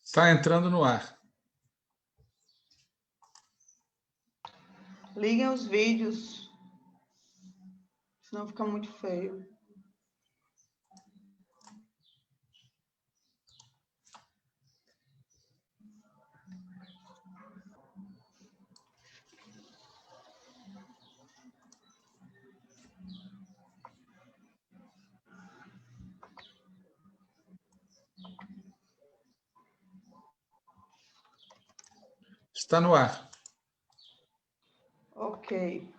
Está entrando no ar. Liguem os vídeos, senão fica muito feio. Está no ar. Ok.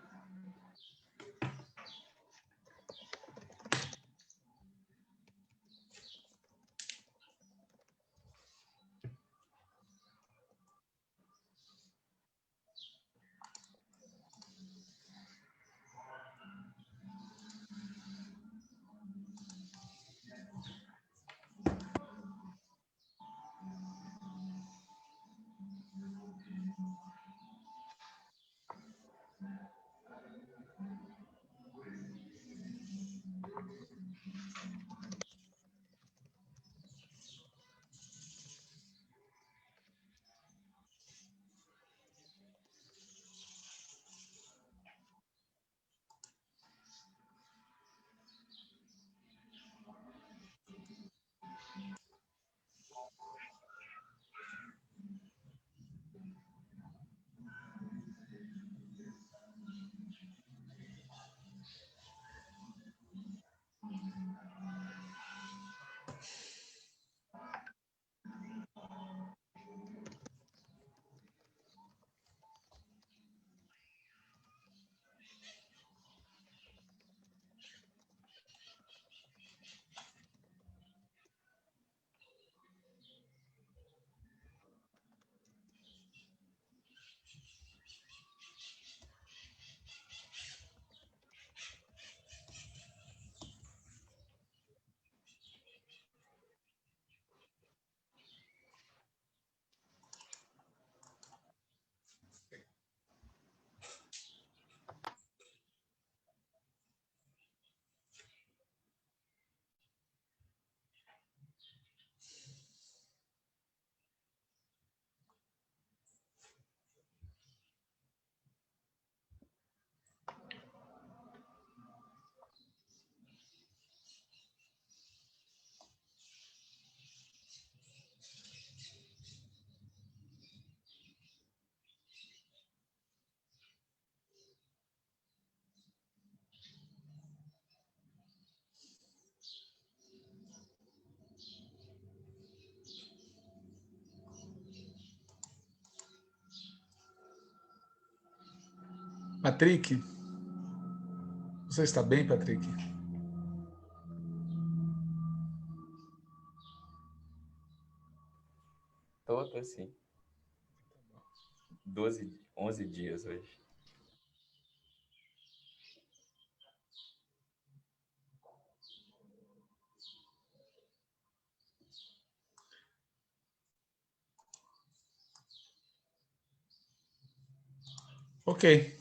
Patrick? Você está bem, Patrick? Tô sim. 11 dias hoje. Ok.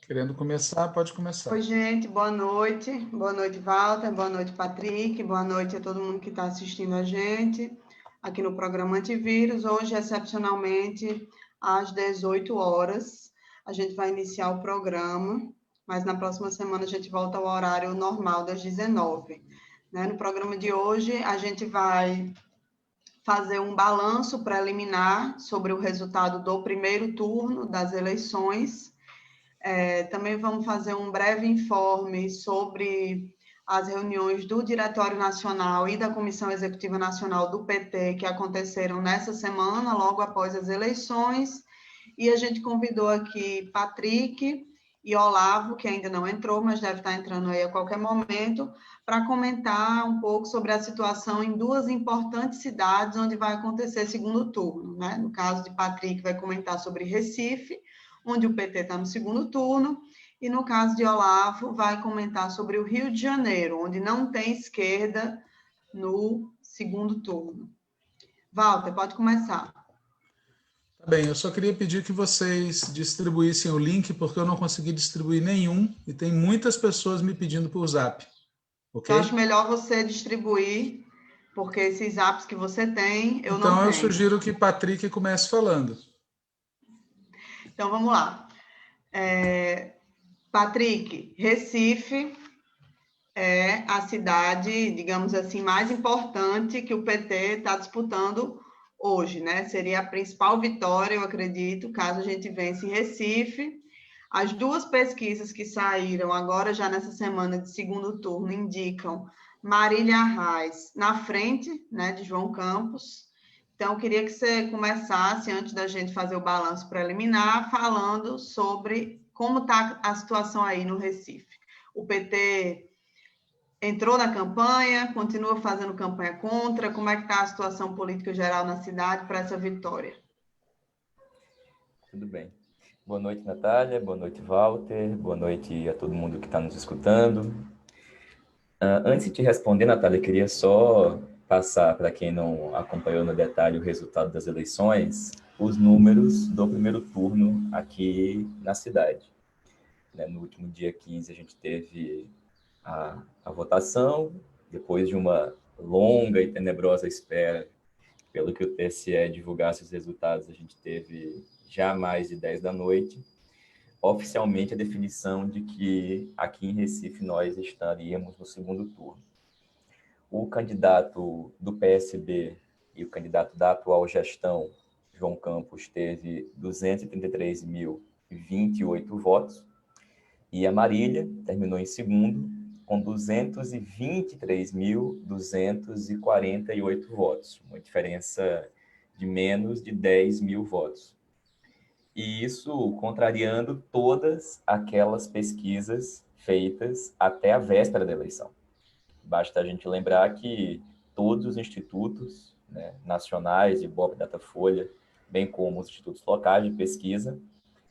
Querendo começar, pode começar. Oi, gente, boa noite. Boa noite, Walter. Boa noite, Patrick. Boa noite a todo mundo que está assistindo a gente aqui no programa Antivírus. Hoje, excepcionalmente, às 18 horas, a gente vai iniciar o programa, mas na próxima semana a gente volta ao horário normal das 19. Né? No programa de hoje, a gente vai fazer um balanço preliminar sobre o resultado do primeiro turno das eleições. Também vamos fazer um breve informe sobre as reuniões do Diretório Nacional e da Comissão Executiva Nacional do PT, que aconteceram nessa semana, logo após as eleições. E a gente convidou aqui Patrick e Olavo, que ainda não entrou, mas deve estar entrando aí a qualquer momento, para comentar um pouco sobre a situação em duas importantes cidades onde vai acontecer segundo turno. Né? No caso de Patrick, vai comentar sobre Recife, onde o PT está no segundo turno, e no caso de Olavo, vai comentar sobre o Rio de Janeiro, onde não tem esquerda no segundo turno. Walter, pode começar. Tá bem, eu só queria pedir que vocês distribuíssem o link, porque eu não consegui distribuir nenhum, e tem muitas pessoas me pedindo por Zap. Ok? Eu acho melhor você distribuir, porque esses apps que você tem, eu não Então, eu tenho. sugiro que Patrick comece falando. Então, vamos lá. Patrick, Recife é a cidade, digamos assim, mais importante que o PT está disputando hoje, né? Seria a principal vitória, eu acredito, caso a gente vence em Recife. As duas pesquisas que saíram agora, já nessa semana de segundo turno, indicam Marília Reis na frente, né, de João Campos. Então, eu queria que você começasse, antes da gente fazer o balanço preliminar, falando sobre como está a situação aí no Recife. O PT entrou na campanha, continua fazendo campanha contra, como é que está a situação política geral na cidade para essa vitória? Tudo bem. Boa noite, Natália. Boa noite, Walter. Boa noite a todo mundo que está nos escutando. Antes de te responder, Natália, eu queria só passar para quem não acompanhou no detalhe o resultado das eleições, os números do primeiro turno aqui na cidade. No último dia 15, a gente teve a votação, depois de uma longa e tenebrosa espera, pelo que o TSE divulgasse os resultados, a gente teve já mais de 10 da noite, oficialmente a definição de que aqui em Recife nós estaríamos no segundo turno. O candidato do PSB e o candidato da atual gestão, João Campos, teve 233.028 votos, e a Marília terminou em segundo, com 223.248 votos, uma diferença de menos de 10 mil votos. E isso contrariando todas aquelas pesquisas feitas até a véspera da eleição. Basta a gente lembrar que todos os institutos, né, nacionais, Ibope, Datafolha, bem como os institutos locais de pesquisa,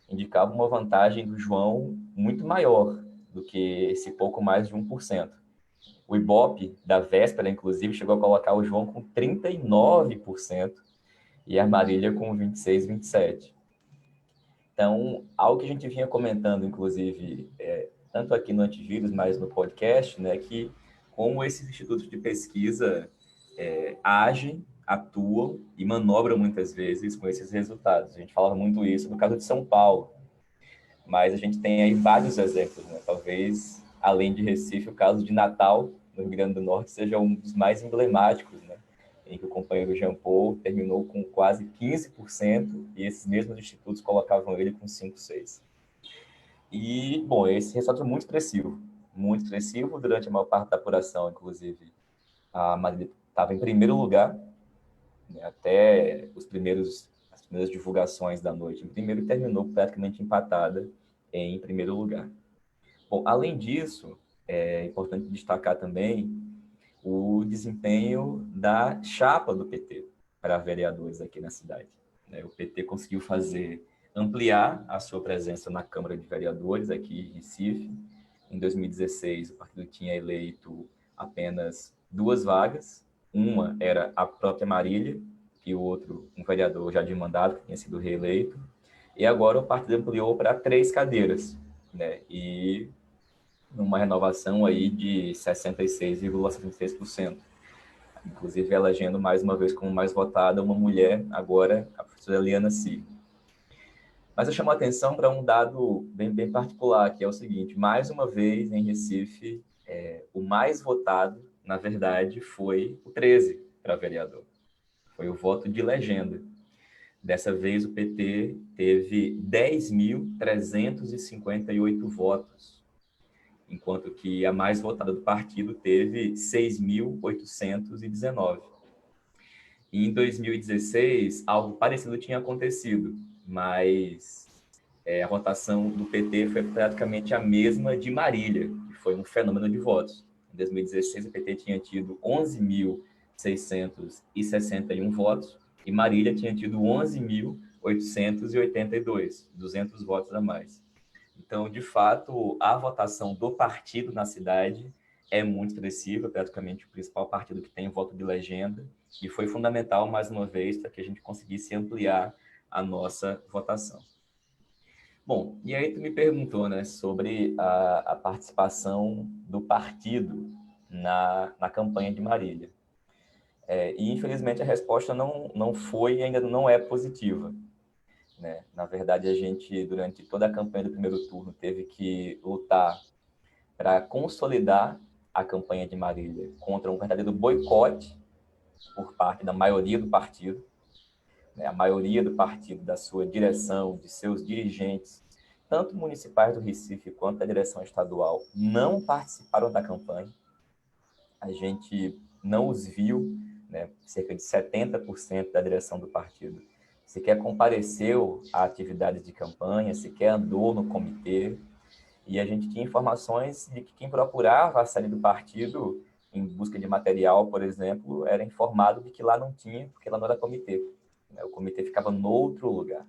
indicavam uma vantagem do João muito maior do que esse pouco mais de 1%. O Ibope, da véspera, inclusive, chegou a colocar o João com 39% e a Marília com 26%, 27%. Então, algo que a gente vinha comentando, inclusive, tanto aqui no Antivírus, mas no podcast, né, que como esses institutos de pesquisa agem, atuam e manobram muitas vezes com esses resultados. A gente falava muito isso no caso de São Paulo, mas a gente tem aí vários exemplos, né? Talvez, além de Recife, o caso de Natal, no Rio Grande do Norte, seja um dos mais emblemáticos, né? Em que o companheiro Jean Paul terminou com quase 15% e esses mesmos institutos colocavam ele com 5, 6%. E, bom, esse resultado é muito expressivo durante a maior parte da apuração, inclusive. A Marília estava em primeiro lugar, né, até as primeiras divulgações da noite. Em primeiro, terminou praticamente empatada em primeiro lugar. Bom, além disso, é importante destacar também o desempenho da chapa do PT para vereadores aqui na cidade. O PT conseguiu ampliar a sua presença na Câmara de Vereadores aqui em Recife. Em 2016, o partido tinha eleito apenas 2 vagas. Uma era a própria Marília, e o outro, um vereador já de mandato, que tinha sido reeleito. E agora o partido ampliou para 3 cadeiras, né? E numa renovação aí de 66,76%. Inclusive elegendo mais uma vez como mais votada uma mulher, agora a professora Eliana Si. Mas eu chamo a atenção para um dado bem particular, que é o seguinte: mais uma vez em Recife, o mais votado, na verdade, foi o 13 para vereador. Foi o voto de legenda. Dessa vez o PT teve 10.358 votos, enquanto que a mais votada do partido teve 6.819. E em 2016, algo parecido tinha acontecido, mas a votação do PT foi praticamente a mesma de Marília, que foi um fenômeno de votos. Em 2016, o PT tinha tido 11.661 votos e Marília tinha tido 11.882, 200 votos a mais. Então, de fato, a votação do partido na cidade é muito expressiva, praticamente o principal partido que tem voto de legenda, e foi fundamental, mais uma vez, para que a gente conseguisse ampliar a nossa votação. Bom, e aí tu me perguntou, né, sobre a participação do partido na campanha de Marília. E, infelizmente, a resposta não foi e ainda não é positiva, né? Na verdade, a gente, durante toda a campanha do primeiro turno, teve que lutar para consolidar a campanha de Marília contra um verdadeiro boicote por parte da maioria do partido, né? A maioria do partido, da sua direção, de seus dirigentes, tanto municipais do Recife quanto da direção estadual, não participaram da campanha. A gente não os viu, né? Cerca de 70% da direção do partido sequer compareceu a atividades de campanha, sequer andou no comitê, e a gente tinha informações de que quem procurava a sede do partido em busca de material, por exemplo, era informado de que lá não tinha, porque lá não era comitê, né? O comitê ficava em outro lugar.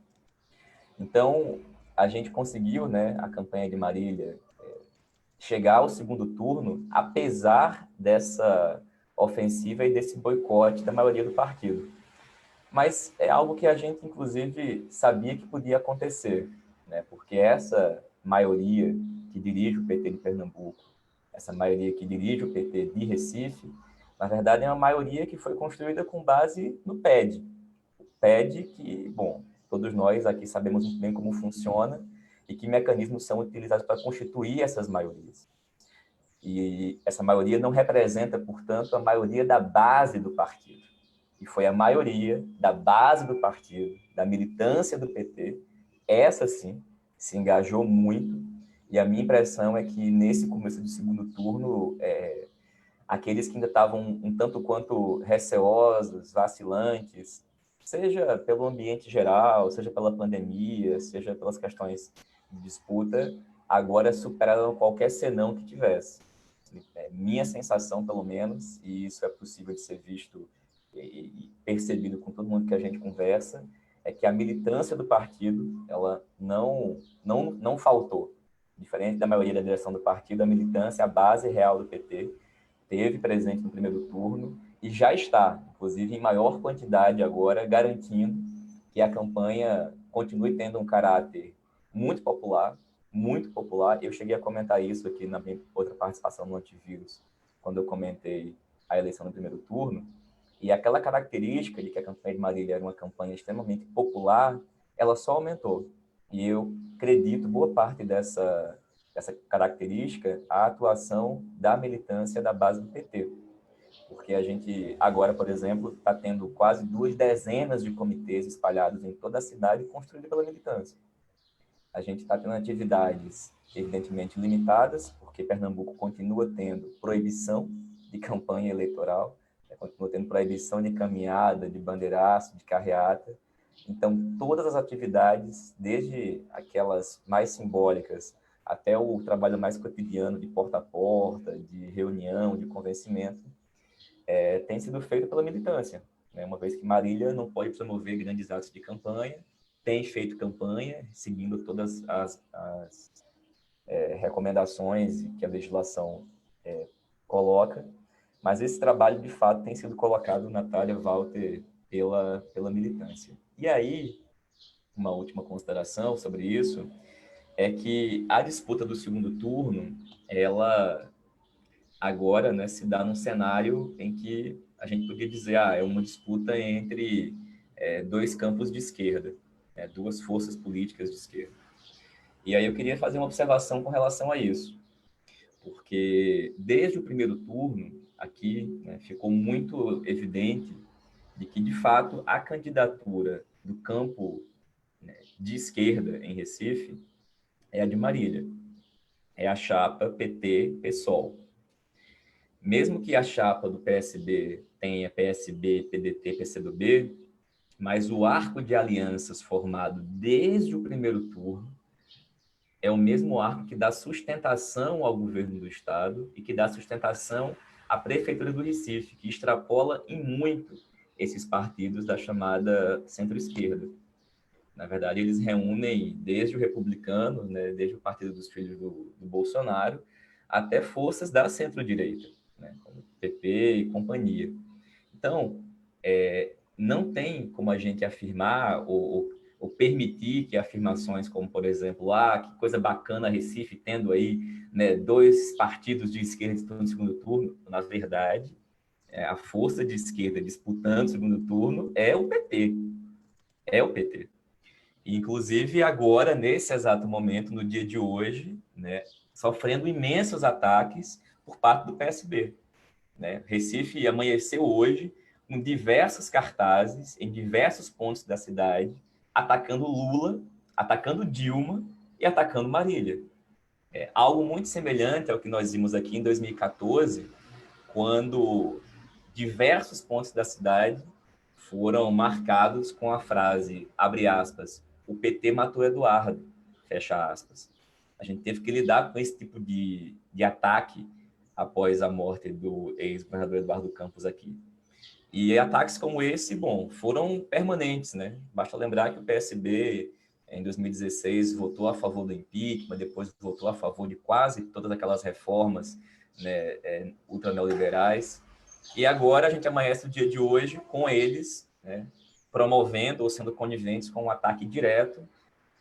Então, a gente conseguiu, né, a campanha de Marília, chegar ao segundo turno, apesar dessa ofensiva e desse boicote da maioria do partido. Mas é algo que a gente, inclusive, sabia que podia acontecer, né? Porque essa maioria que dirige o PT de Pernambuco, essa maioria que dirige o PT de Recife, na verdade é uma maioria que foi construída com base no PED. O PED que, bom, todos nós aqui sabemos muito bem como funciona e que mecanismos são utilizados para constituir essas maiorias. E essa maioria não representa, portanto, a maioria da base do partido. E foi a maioria da base do partido, da militância do PT, essa sim, se engajou muito. E a minha impressão é que nesse começo de segundo turno, aqueles que ainda estavam um tanto quanto receosos, vacilantes, seja pelo ambiente geral, seja pela pandemia, seja pelas questões de disputa, agora superaram qualquer senão que tivesse. Minha sensação, pelo menos, e isso é possível de ser visto e percebido com todo mundo que a gente conversa, é que a militância do partido, ela não faltou. Diferente da maioria da direção do partido, a militância, a base real do PT, teve presente no primeiro turno e já está, inclusive em maior quantidade agora, garantindo que a campanha continue tendo um caráter muito popular, muito popular. Eu cheguei a comentar isso aqui na minha outra participação no Antivírus, quando eu comentei a eleição no primeiro turno, e aquela característica de que a campanha de Marília era uma campanha extremamente popular, ela só aumentou. E eu acredito boa parte dessa característica à atuação da militância da base do PT. Porque a gente agora, por exemplo, está tendo quase 2 dezenas de comitês espalhados em toda a cidade construídos pela militância. A gente está tendo atividades, evidentemente, limitadas, porque Pernambuco continua tendo proibição de campanha eleitoral, continua tendo proibição de caminhada, de bandeiraço, de carreata. Então, todas as atividades, desde aquelas mais simbólicas até o trabalho mais cotidiano de porta a porta, de reunião, de convencimento, tem sido feito pela militância, né? Uma vez que Marília não pode promover grandes atos de campanha, tem feito campanha, seguindo todas as recomendações que a legislação coloca, mas esse trabalho, de fato, tem sido colocado, Natália, Walter, pela militância. E aí, uma última consideração sobre isso, é que a disputa do segundo turno, ela agora, né, se dá num cenário em que a gente podia dizer, é uma disputa entre dois campos de esquerda, duas forças políticas de esquerda. E aí eu queria fazer uma observação com relação a isso, porque desde o primeiro turno, aqui, né, ficou muito evidente de que, de fato, a candidatura do campo, né, de esquerda em Recife é a de Marília, é a chapa PT-PSOL. Mesmo que a chapa do PSB tenha PSB, PDT, PCdoB, mas o arco de alianças formado desde o primeiro turno é o mesmo arco que dá sustentação ao governo do Estado e que dá sustentação à Prefeitura do Recife, que extrapola em muito esses partidos da chamada centro-esquerda. Na verdade, eles reúnem desde o republicano, né, desde o Partido dos Filhos do Bolsonaro, até forças da centro-direita, né, como PP e companhia. Então, não tem como a gente afirmar ou permitir que afirmações como, por exemplo, que coisa bacana Recife tendo aí, né, 2 partidos de esquerda que estão no segundo turno. Na verdade, a força de esquerda disputando o segundo turno é o PT. É o PT. Inclusive, agora, nesse exato momento, no dia de hoje, né, sofrendo imensos ataques por parte do PSB. Né? Recife amanheceu hoje com diversos cartazes em diversos pontos da cidade, atacando Lula, atacando Dilma e atacando Marília. Algo muito semelhante ao que nós vimos aqui em 2014, quando diversos pontos da cidade foram marcados com a frase, abre aspas, o PT matou Eduardo, fecha aspas. A gente teve que lidar com esse tipo de ataque após a morte do ex-governador Eduardo Campos aqui. E ataques como esse, bom, foram permanentes, né? Basta lembrar que o PSB, em 2016, votou a favor do impeachment, depois votou a favor de quase todas aquelas reformas, né, ultra neoliberais. E agora a gente amanhece o dia de hoje com eles, né, promovendo ou sendo coniventes com um ataque direto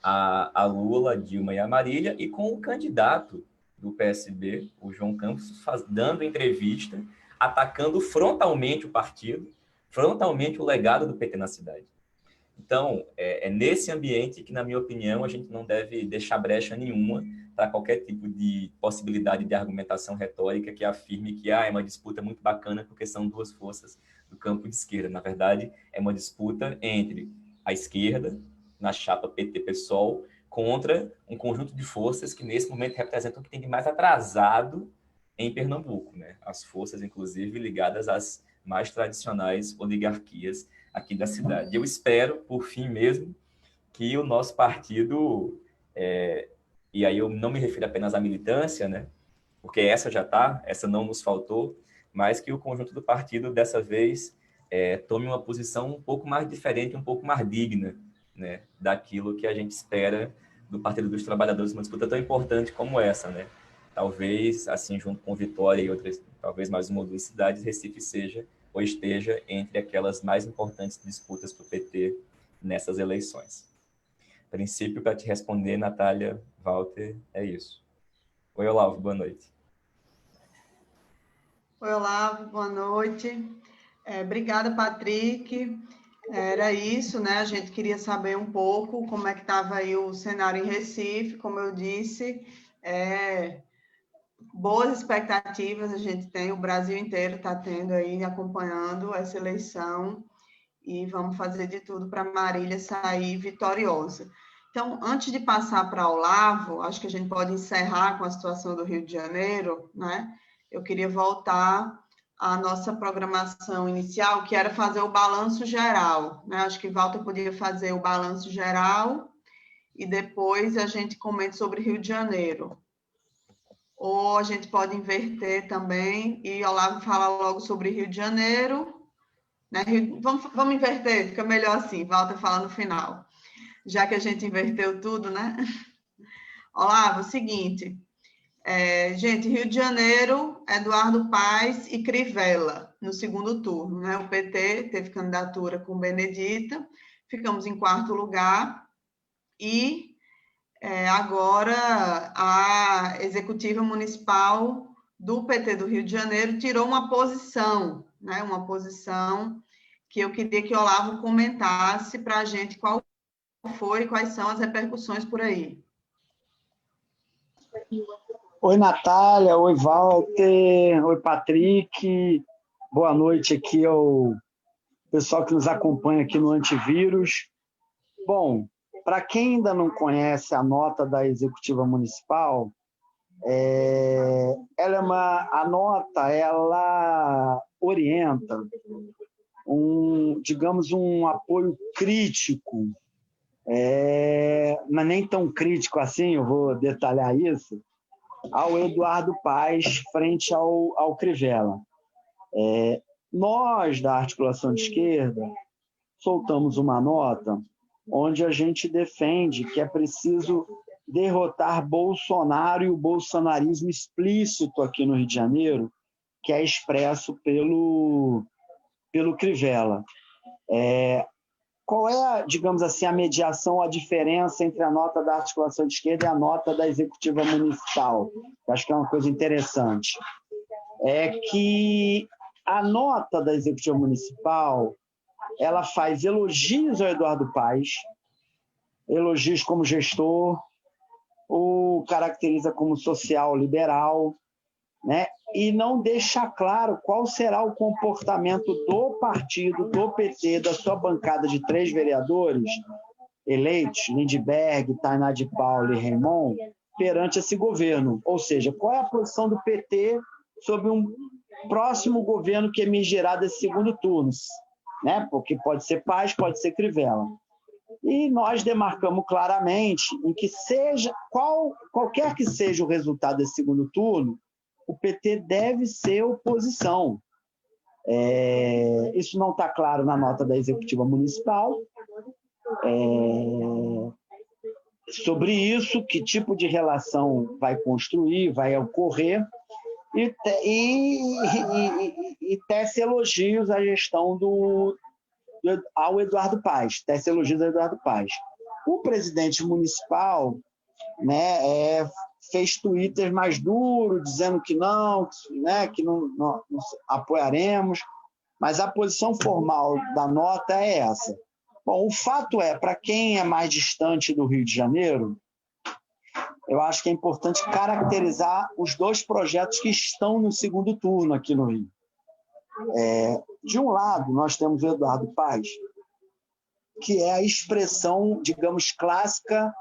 a Lula, Dilma e a Marília, e com o candidato do PSB, o João Campos, dando entrevista, atacando frontalmente o partido, frontalmente o legado do PT na cidade. Então, é nesse ambiente que, na minha opinião, a gente não deve deixar brecha nenhuma para qualquer tipo de possibilidade de argumentação retórica que afirme que é uma disputa muito bacana porque são duas forças do campo de esquerda. Na verdade, é uma disputa entre a esquerda, na chapa PT-PSOL, contra um conjunto de forças que, nesse momento, representam o que tem de mais atrasado em Pernambuco, né? As forças, inclusive, ligadas às mais tradicionais oligarquias aqui da cidade. Eu espero, por fim mesmo, que o nosso partido, e aí eu não me refiro apenas à militância, né? Porque essa já está, essa não nos faltou, mas que o conjunto do partido, dessa vez, tome uma posição um pouco mais diferente, um pouco mais digna, né, daquilo que a gente espera do Partido dos Trabalhadores, uma disputa tão importante como essa, né? Talvez, assim, junto com Vitória e outras, talvez mais uma ou duas cidades, Recife seja ou esteja entre aquelas mais importantes disputas para o PT nessas eleições. A princípio, para te responder, Natália, Walter, é isso. Oi, Olavo, boa noite. Oi, Olavo, boa noite. Obrigada, Patrick. Era isso, né? A gente queria saber um pouco como é que estava aí o cenário em Recife, como eu disse, boas expectativas a gente tem, o Brasil inteiro está tendo aí, acompanhando essa eleição, e vamos fazer de tudo para Marília sair vitoriosa. Então, antes de passar para Olavo, acho que a gente pode encerrar com a situação do Rio de Janeiro, né? Eu queria voltar à nossa programação inicial, que era fazer o balanço geral, né? Acho que Walter podia fazer o balanço geral e depois a gente comenta sobre Rio de Janeiro. Ou a gente pode inverter também e Olavo fala logo sobre Rio de Janeiro, né? Vamos inverter, fica melhor assim, Walter fala no final, já que a gente inverteu tudo, né? Olavo, seguinte, gente, Rio de Janeiro, Eduardo Paes e Crivella no segundo turno, né? O PT teve candidatura com Benedita, ficamos em quarto lugar e agora a executiva municipal do PT do Rio de Janeiro tirou uma posição, né? Uma posição que eu queria que o Olavo comentasse para a gente qual foi e quais são as repercussões por aí. Oi, Natália. Oi, Walter. Oi, Patrick. Boa noite aqui ao pessoal que nos acompanha aqui no Antivírus. Bom, para quem ainda não conhece a nota da Executiva Municipal, a nota ela orienta digamos, um apoio crítico, mas nem tão crítico assim, eu vou detalhar isso, ao Eduardo Paes frente ao Crivella. Nós, da articulação de esquerda, soltamos uma nota onde a gente defende que é preciso derrotar Bolsonaro e o bolsonarismo explícito aqui no Rio de Janeiro, que é expresso pelo Crivella. Qual é, digamos assim, a mediação, a diferença entre a nota da articulação de esquerda e a nota da Executiva Municipal? Eu acho que é uma coisa interessante. É que A nota da Executiva Municipal, ela faz elogios ao Eduardo Paes, elogios como gestor, o caracteriza como social liberal, né? E não deixa claro qual será o comportamento do partido, do PT, da sua bancada de 3 vereadores eleitos, Lindbergh, Tainá de Paula e Raimon, perante esse governo. Ou seja, qual é a posição do PT sobre um próximo governo que emergirá desse segundo turno, né? Porque pode ser Paes, pode ser Crivella. E nós demarcamos claramente em que seja qualquer que seja o resultado desse segundo turno, o PT deve ser oposição. Isso não está claro na nota da Executiva Municipal. Sobre isso, que tipo de relação vai construir, vai ocorrer, e tece elogios à gestão ao Eduardo Paes, tece elogios ao Eduardo Paes. O presidente municipal, né, fez Twitter mais duro, dizendo que não, né, que não apoiaremos, mas a posição formal da nota é essa. Bom, o fato é, para quem é mais distante do Rio de Janeiro, eu acho que é importante caracterizar os 2 projetos que estão no segundo turno aqui no Rio. De um lado, nós temos o Eduardo Paes, que é a expressão, digamos, clássica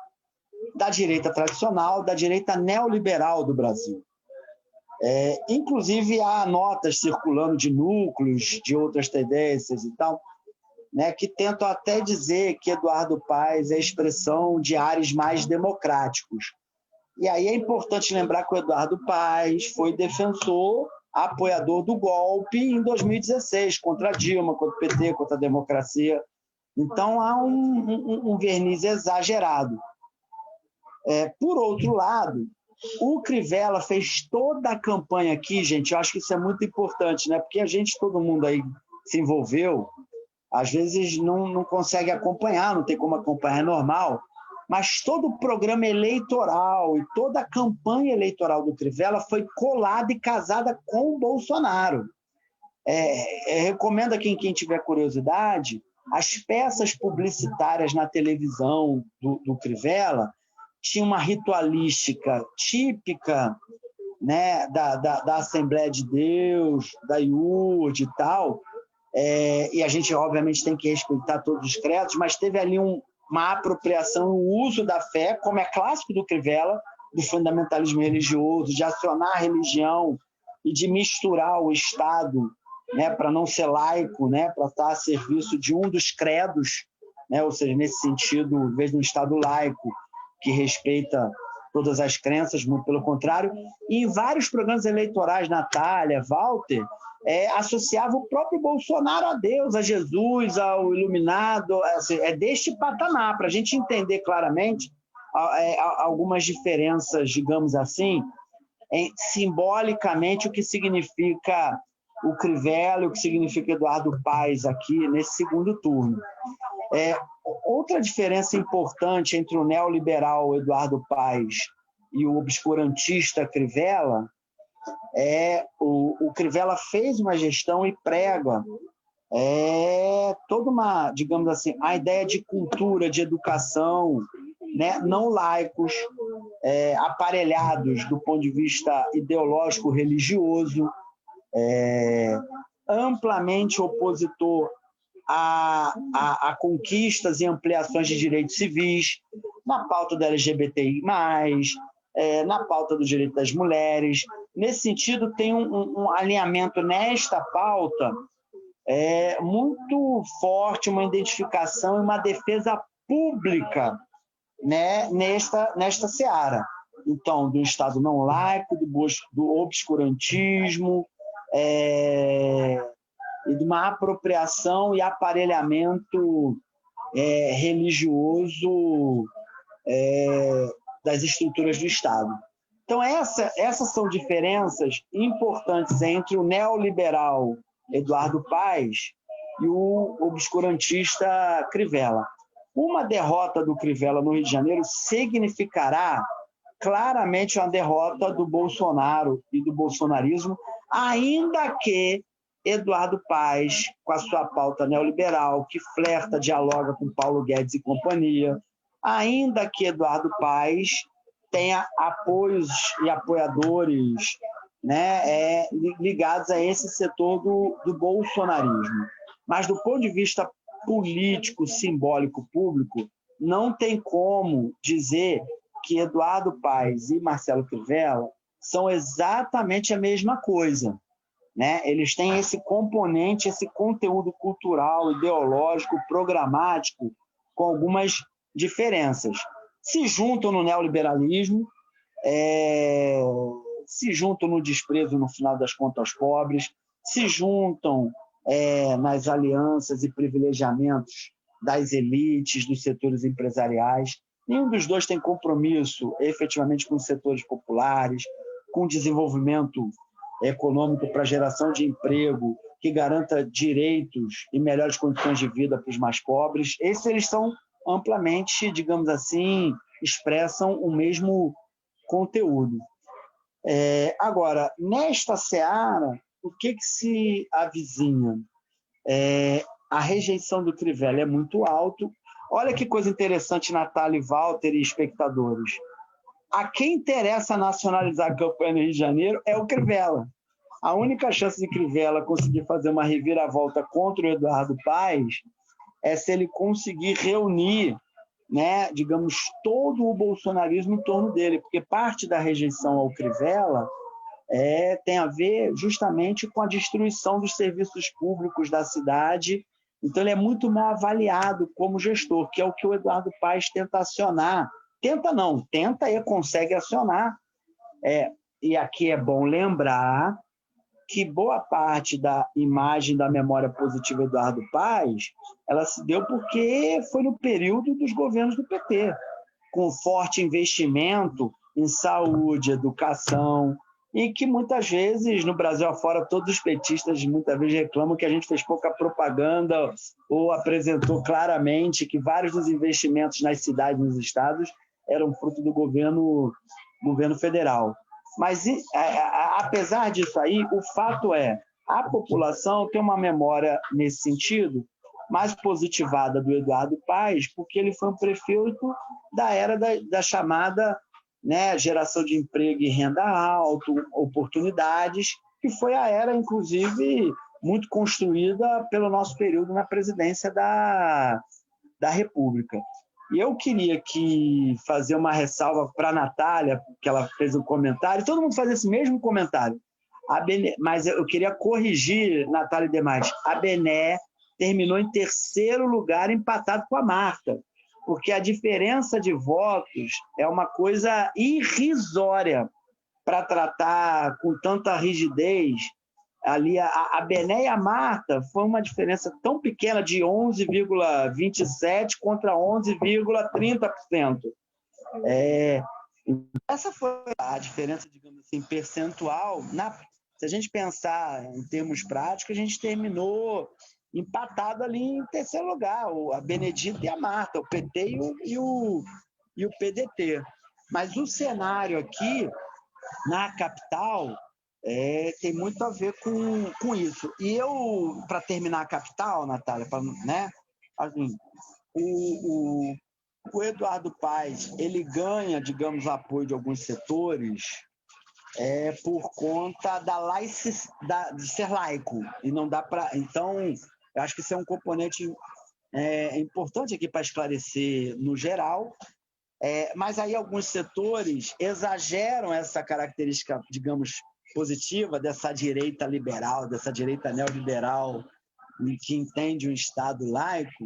da direita tradicional, da direita neoliberal do Brasil. Inclusive, há notas circulando de núcleos, de outras tendências e tal, né, que tentam até dizer que Eduardo Paes é a expressão de ares mais democráticos. E aí é importante lembrar que o Eduardo Paes foi defensor, apoiador do golpe em 2016, contra a Dilma, contra o PT, contra a democracia. Então, há um verniz exagerado. Por outro lado, o Crivella fez toda a campanha aqui, gente, eu acho que isso é muito importante, né? Porque todo mundo aí se envolveu, às vezes não consegue acompanhar, não tem como acompanhar, é normal, mas todo o programa eleitoral e toda a campanha eleitoral do Crivella foi colada e casada com o Bolsonaro. Recomendo a quem tiver curiosidade, as peças publicitárias na televisão do Crivella tinham uma ritualística típica, né, da Assembleia de Deus, da IURD e tal, e a gente, obviamente, tem que respeitar todos os credos, mas teve ali uma apropriação, o uso da fé, como é clássico do Crivella, do fundamentalismo religioso, de acionar a religião e de misturar o Estado, né, para não ser laico, né, para estar a serviço de um dos credos, né, ou seja, nesse sentido, em vez de um Estado laico que respeita todas as crenças, muito pelo contrário. E em vários programas eleitorais, Natália, Walter, associava o próprio Bolsonaro a Deus, a Jesus, ao iluminado, assim, deste patamar, para a gente entender claramente algumas diferenças, digamos assim, simbolicamente o que significa o Crivella, o que significa Eduardo Paes aqui nesse segundo turno. Outra diferença importante entre o neoliberal Eduardo Paes e o obscurantista Crivella o Crivella fez uma gestão e prega toda uma, digamos assim, a ideia de cultura, de educação, né, não laicos, aparelhados do ponto de vista ideológico religioso, amplamente opositor a conquistas e ampliações de direitos civis, na pauta da LGBTI+, na pauta do direito das mulheres. Nesse sentido, tem um alinhamento nesta pauta muito forte, uma identificação e uma defesa pública, né, nesta seara. Então, do Estado não laico, do obscurantismo, e de uma apropriação e aparelhamento religioso das estruturas do Estado. Então, essas são diferenças importantes entre o neoliberal Eduardo Paes e o obscurantista Crivella. Uma derrota do Crivella no Rio de Janeiro significará claramente uma derrota do Bolsonaro e do bolsonarismo, ainda que Eduardo Paes, com a sua pauta neoliberal, que flerta, dialoga com Paulo Guedes e companhia, ainda que Eduardo Paes tenha apoios e apoiadores, né, ligados a esse setor do bolsonarismo. Mas, do ponto de vista político, simbólico, público, não tem como dizer que Eduardo Paes e Marcelo Crivella são exatamente a mesma coisa, né? Eles têm esse componente, esse conteúdo cultural, ideológico, programático, com algumas diferenças. Se juntam no neoliberalismo, se juntam no desprezo, no final das contas, aos pobres, se juntam nas alianças e privilegiamentos das elites, dos setores empresariais. Nenhum dos dois tem compromisso efetivamente com os setores populares, com desenvolvimento econômico para geração de emprego que garanta direitos e melhores condições de vida para os mais pobres. Esses eles são amplamente, digamos assim, expressam o mesmo conteúdo. Agora, nesta seara, o que se avizinha? A rejeição do Crivella é muito alta. Olha que coisa interessante, Natália, Walter e espectadores. A quem interessa nacionalizar a campanha no Rio de Janeiro é o Crivella. A única chance de Crivella conseguir fazer uma reviravolta contra o Eduardo Paes é se ele conseguir reunir, né, digamos, todo o bolsonarismo em torno dele, porque parte da rejeição ao Crivella tem a ver justamente com a destruição dos serviços públicos da cidade. Então, ele é muito mal avaliado como gestor, que é o que o Eduardo Paes tenta acionar. Tenta e consegue acionar. E aqui é bom lembrar que boa parte da imagem da memória positiva do Eduardo Paes, ela se deu porque foi no período dos governos do PT, com forte investimento em saúde, educação, e que muitas vezes, no Brasil afora, todos os petistas muitas vezes reclamam que a gente fez pouca propaganda ou apresentou claramente que vários dos investimentos nas cidades e nos estados eram fruto do governo federal. Mas, apesar disso aí, o fato a população tem uma memória nesse sentido mais positivada do Eduardo Paes, porque ele foi um prefeito da era da chamada, né, geração de emprego e renda alta, oportunidades, que foi a era, inclusive, muito construída pelo nosso período na presidência da República. E eu queria fazer uma ressalva para a Natália, que ela fez um comentário, todo mundo faz esse mesmo comentário, mas eu queria corrigir, Natália e demais, a Bené terminou em terceiro lugar, empatado com a Marta, porque a diferença de votos é uma coisa irrisória para tratar com tanta rigidez. Ali, a Bené e a Marta foi uma diferença tão pequena de 11,27% contra 11,30%. Essa foi a diferença, digamos assim, percentual. Se a gente pensar em termos práticos, a gente terminou empatado ali em terceiro lugar, a Benedita e a Marta, o PT e o PDT. Mas o cenário aqui, na capital, tem muito a ver com isso. E eu, para terminar a capital, Natália, né, assim, o Eduardo Paes, ele ganha, digamos, apoio de alguns setores por conta de ser laico. E não dá para... Então, eu acho que isso é um componente importante aqui para esclarecer no geral. Mas aí alguns setores exageram essa característica, digamos, positiva dessa direita liberal, dessa direita neoliberal que entende um Estado laico,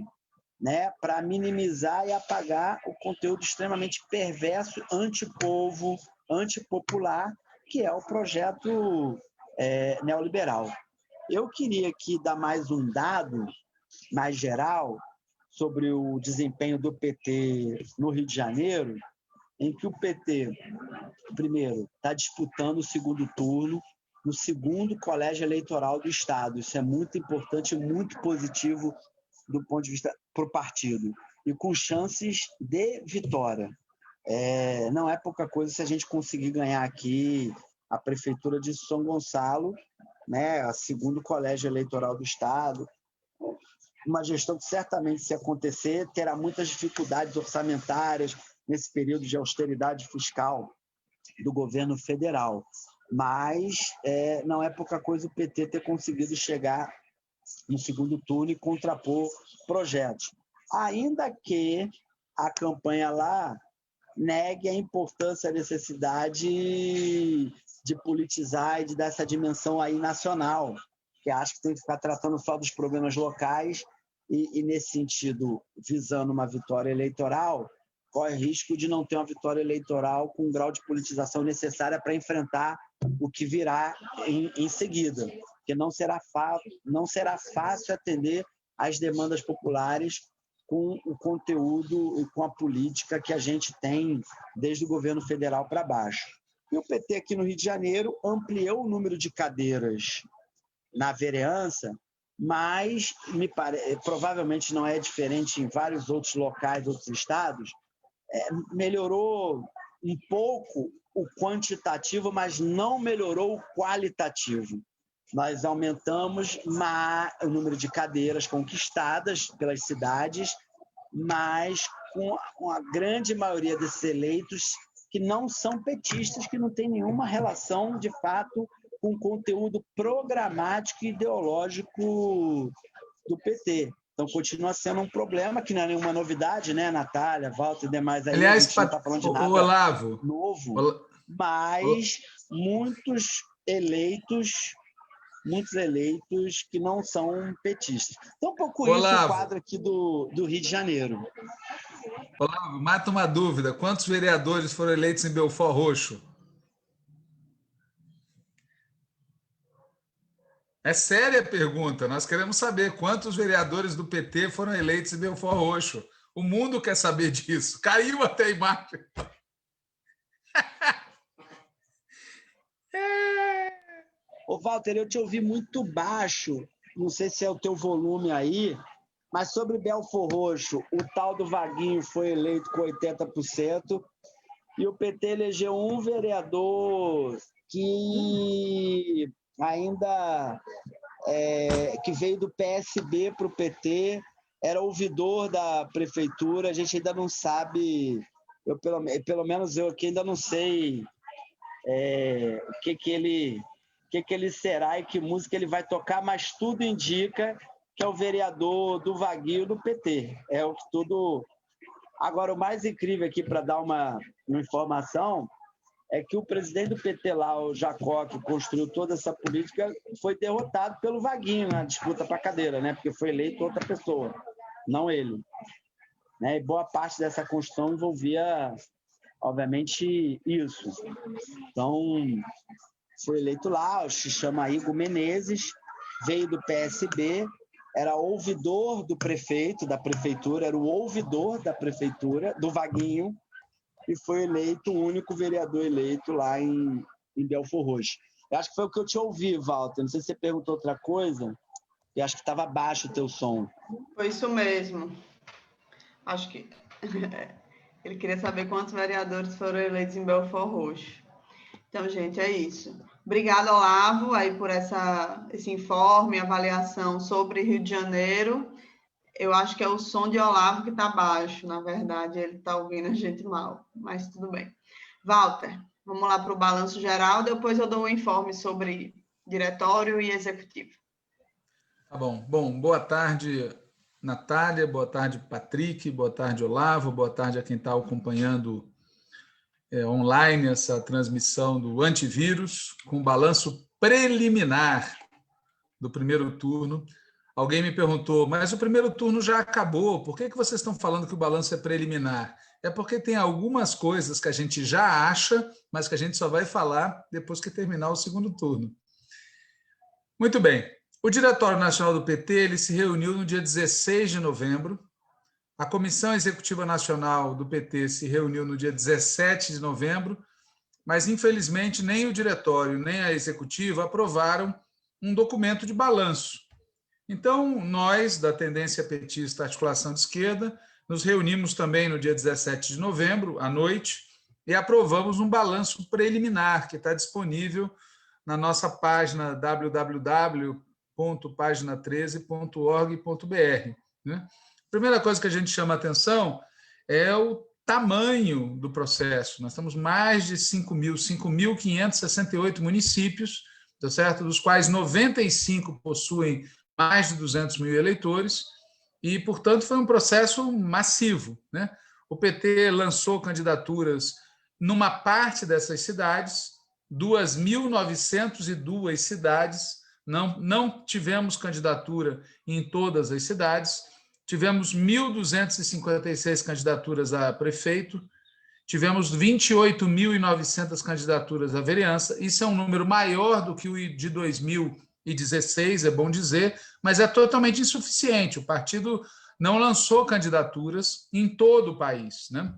né, para minimizar e apagar o conteúdo extremamente perverso, antipovo, antipopular, que é o projeto neoliberal. Eu queria aqui dar mais um dado mais geral sobre o desempenho do PT no Rio de Janeiro, em que o PT, primeiro, está disputando o segundo turno no segundo colégio eleitoral do Estado. Isso é muito importante e muito positivo do ponto de vista para o partido. E com chances de vitória. Não é pouca coisa se a gente conseguir ganhar aqui a Prefeitura de São Gonçalo, né, segundo colégio eleitoral do Estado. Uma gestão que certamente, se acontecer, terá muitas dificuldades orçamentárias nesse período de austeridade fiscal do governo federal. Mas não é pouca coisa o PT ter conseguido chegar no segundo turno e contrapor projetos. Ainda que a campanha lá negue a importância, a necessidade de politizar e de dar essa dimensão aí nacional, que acho que tem que ficar tratando só dos problemas locais e nesse sentido, visando uma vitória eleitoral, corre risco de não ter uma vitória eleitoral com um grau de politização necessária para enfrentar o que virá em seguida, porque não será fácil atender às demandas populares com o conteúdo e com a política que a gente tem desde o governo federal para baixo. E o PT aqui no Rio de Janeiro ampliou o número de cadeiras na vereança, mas provavelmente não é diferente em vários outros locais, outros estados, melhorou um pouco o quantitativo, mas não melhorou o qualitativo. Nós aumentamos o número de cadeiras conquistadas pelas cidades, mas com a grande maioria desses eleitos que não são petistas, que não tem nenhuma relação, de fato, com o conteúdo programático e ideológico do PT. Então, continua sendo um problema, que não é nenhuma novidade, né, Natália, Walter e demais aí. Aliás, a gente não está falando de nada Olavo, novo, mas muitos eleitos que não são petistas. Então, um pouco isso o quadro aqui do Rio de Janeiro. Olavo, mata uma dúvida. Quantos vereadores foram eleitos em Belford Roxo? É séria a pergunta. Nós queremos saber quantos vereadores do PT foram eleitos em Belford Roxo. O mundo quer saber disso. Caiu até a imagem. Ô, Walter, eu te ouvi muito baixo. Não sei se é o teu volume aí, mas sobre Belford Roxo, o tal do Vaguinho foi eleito com 80% e o PT elegeu um vereador que ainda que veio do PSB para o PT, era ouvidor da prefeitura. A gente ainda não sabe, pelo menos eu aqui ainda não sei o que ele será e que música ele vai tocar, mas tudo indica que é o vereador do Vaguinho do PT. É o que tudo. Agora, o mais incrível aqui, para dar uma informação, é que o presidente do PT lá, o Jacó, que construiu toda essa política, foi derrotado pelo Vaguinho na disputa para a cadeira, né? Porque foi eleito outra pessoa, não ele. Né? E boa parte dessa construção envolvia, obviamente, isso. Então, foi eleito lá, se chama Igor Menezes, veio do PSB, era ouvidor do prefeito, da prefeitura, era o ouvidor da prefeitura, do Vaguinho, e foi eleito o único vereador eleito lá em Belford Roxo. Eu acho que foi o que eu te ouvi, Walter. Não sei se você perguntou outra coisa, eu acho que estava baixo o teu som. Foi isso mesmo. Acho que ele queria saber quantos vereadores foram eleitos em Belford Roxo. Então, gente, é isso. Obrigada, Olavo, aí por esse informe, avaliação sobre Rio de Janeiro. Eu acho que é o som de Olavo que está baixo, na verdade, ele está ouvindo a gente mal, mas tudo bem. Walter, vamos lá para o balanço geral, depois eu dou um informe sobre diretório e executivo. Tá bom. Bom, boa tarde, Natália, boa tarde, Patrick, boa tarde, Olavo, boa tarde a quem está acompanhando online essa transmissão do Antivírus, com balanço preliminar do primeiro turno. Alguém me perguntou, mas o primeiro turno já acabou, por que vocês estão falando que o balanço é preliminar? É porque tem algumas coisas que a gente já acha, mas que a gente só vai falar depois que terminar o segundo turno. Muito bem. O Diretório Nacional do PT ele se reuniu no dia 16 de novembro. A Comissão Executiva Nacional do PT se reuniu no dia 17 de novembro, mas, infelizmente, nem o Diretório nem a Executiva aprovaram um documento de balanço. Então, nós, da Tendência Petista Articulação de Esquerda, nos reunimos também no dia 17 de novembro, à noite, e aprovamos um balanço preliminar que está disponível na nossa página www.pagina13.org.br. Né? A primeira coisa que a gente chama a atenção é o tamanho do processo. Nós temos mais de 5.568 municípios, tá certo? Dos quais 95 possuem mais de 200 mil eleitores, e, portanto, foi um processo massivo. Né? O PT lançou candidaturas numa parte dessas cidades, 2.902 cidades, não tivemos candidatura em todas as cidades, tivemos 1.256 candidaturas a prefeito, tivemos 28.900 candidaturas à vereança. Isso é um número maior do que o de 2016, é bom dizer, mas é totalmente insuficiente. O partido não lançou candidaturas em todo o país, né?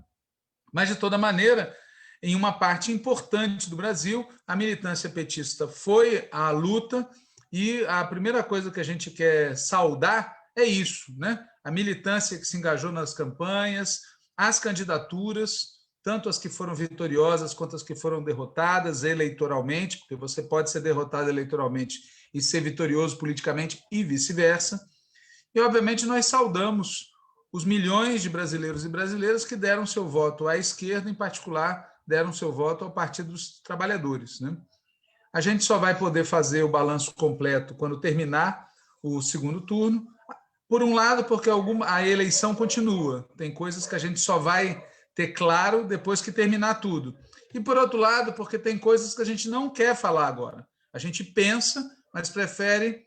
Mas, de toda maneira, em uma parte importante do Brasil, a militância petista foi à luta, e a primeira coisa que a gente quer saudar é isso, né? A militância que se engajou nas campanhas, as candidaturas, tanto as que foram vitoriosas quanto as que foram derrotadas eleitoralmente, porque você pode ser derrotado eleitoralmente e ser vitorioso politicamente e vice-versa. E, obviamente, nós saudamos os milhões de brasileiros e brasileiras que deram seu voto à esquerda, em particular, deram seu voto ao Partido dos Trabalhadores. Né? A gente só vai poder fazer o balanço completo quando terminar o segundo turno. Por um lado, porque a eleição continua. Tem coisas que a gente só vai ter claro depois que terminar tudo. E, por outro lado, porque tem coisas que a gente não quer falar agora. A gente pensa, mas prefere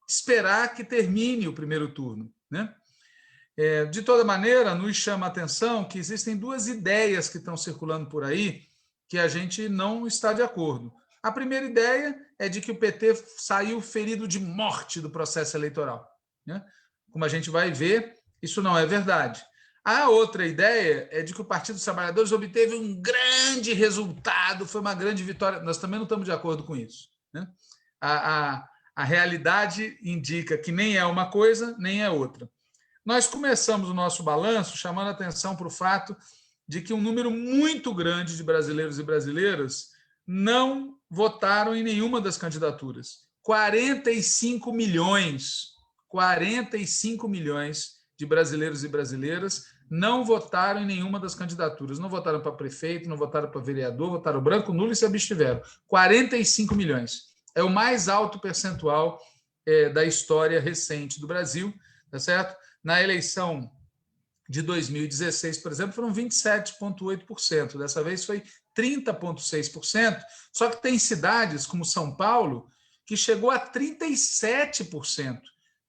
esperar que termine o primeiro turno. Né? De toda maneira, nos chama a atenção que existem duas ideias que estão circulando por aí que a gente não está de acordo. A primeira ideia é de que o PT saiu ferido de morte do processo eleitoral. Né? Como a gente vai ver, isso não é verdade. A outra ideia é de que o Partido dos Trabalhadores obteve um grande resultado, foi uma grande vitória. Nós também não estamos de acordo com isso. Né? A realidade indica que nem é uma coisa, nem é outra. Nós começamos o nosso balanço chamando a atenção para o fato de que um número muito grande de brasileiros e brasileiras não votaram em nenhuma das candidaturas. 45 milhões de brasileiros e brasileiras não votaram em nenhuma das candidaturas. Não votaram para prefeito, não votaram para vereador, votaram branco, nulo e se abstiveram. 45 milhões. É o mais alto percentual da história recente do Brasil, tá certo? Na eleição de 2016, por exemplo, foram 27,8%. Dessa vez foi 30,6%. Só que tem cidades como São Paulo que chegou a 37%.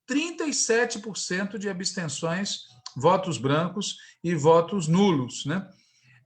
37% de abstenções, votos brancos e votos nulos. Né?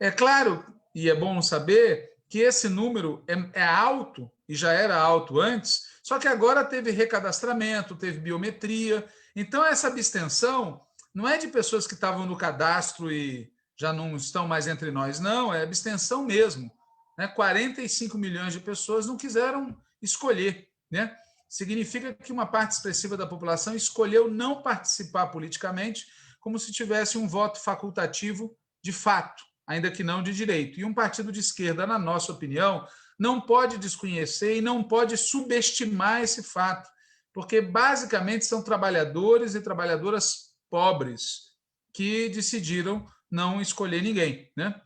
É claro, e é bom saber, que esse número é alto, e já era alto antes, só que agora teve recadastramento, teve biometria. Então, essa abstenção não é de pessoas que estavam no cadastro e já não estão mais entre nós, não, é abstenção mesmo. Né? 45 milhões de pessoas não quiseram escolher. Né? Significa que uma parte expressiva da população escolheu não participar politicamente, como se tivesse um voto facultativo de fato, ainda que não de direito. E um partido de esquerda, na nossa opinião, não pode desconhecer e não pode subestimar esse fato, porque basicamente são trabalhadores e trabalhadoras pobres que decidiram não escolher ninguém. Né?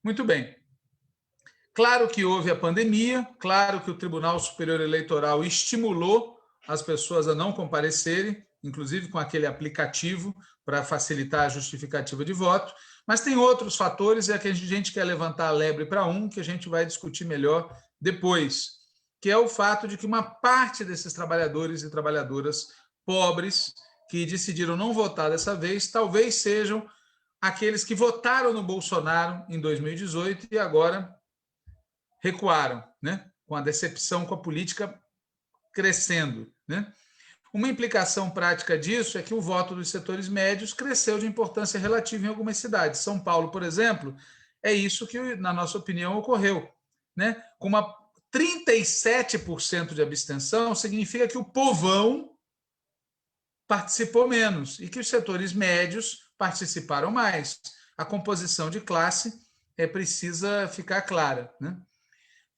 Muito bem. Claro que houve a pandemia, claro que o Tribunal Superior Eleitoral estimulou as pessoas a não comparecerem, inclusive com aquele aplicativo para facilitar a justificativa de voto, mas tem outros fatores, e é que a gente quer levantar a lebre para um, que a gente vai discutir melhor depois, que é o fato de que uma parte desses trabalhadores e trabalhadoras pobres que decidiram não votar dessa vez, talvez sejam aqueles que votaram no Bolsonaro em 2018 e agora recuaram, né? Com a decepção com a política crescendo. Né? Uma implicação prática disso é que o voto dos setores médios cresceu de importância relativa em algumas cidades. São Paulo, por exemplo, é isso que, na nossa opinião, ocorreu. Né? Com uma 37% de abstenção, significa que o povão participou menos e que os setores médios participaram mais. A composição de classe precisa ficar clara. Né?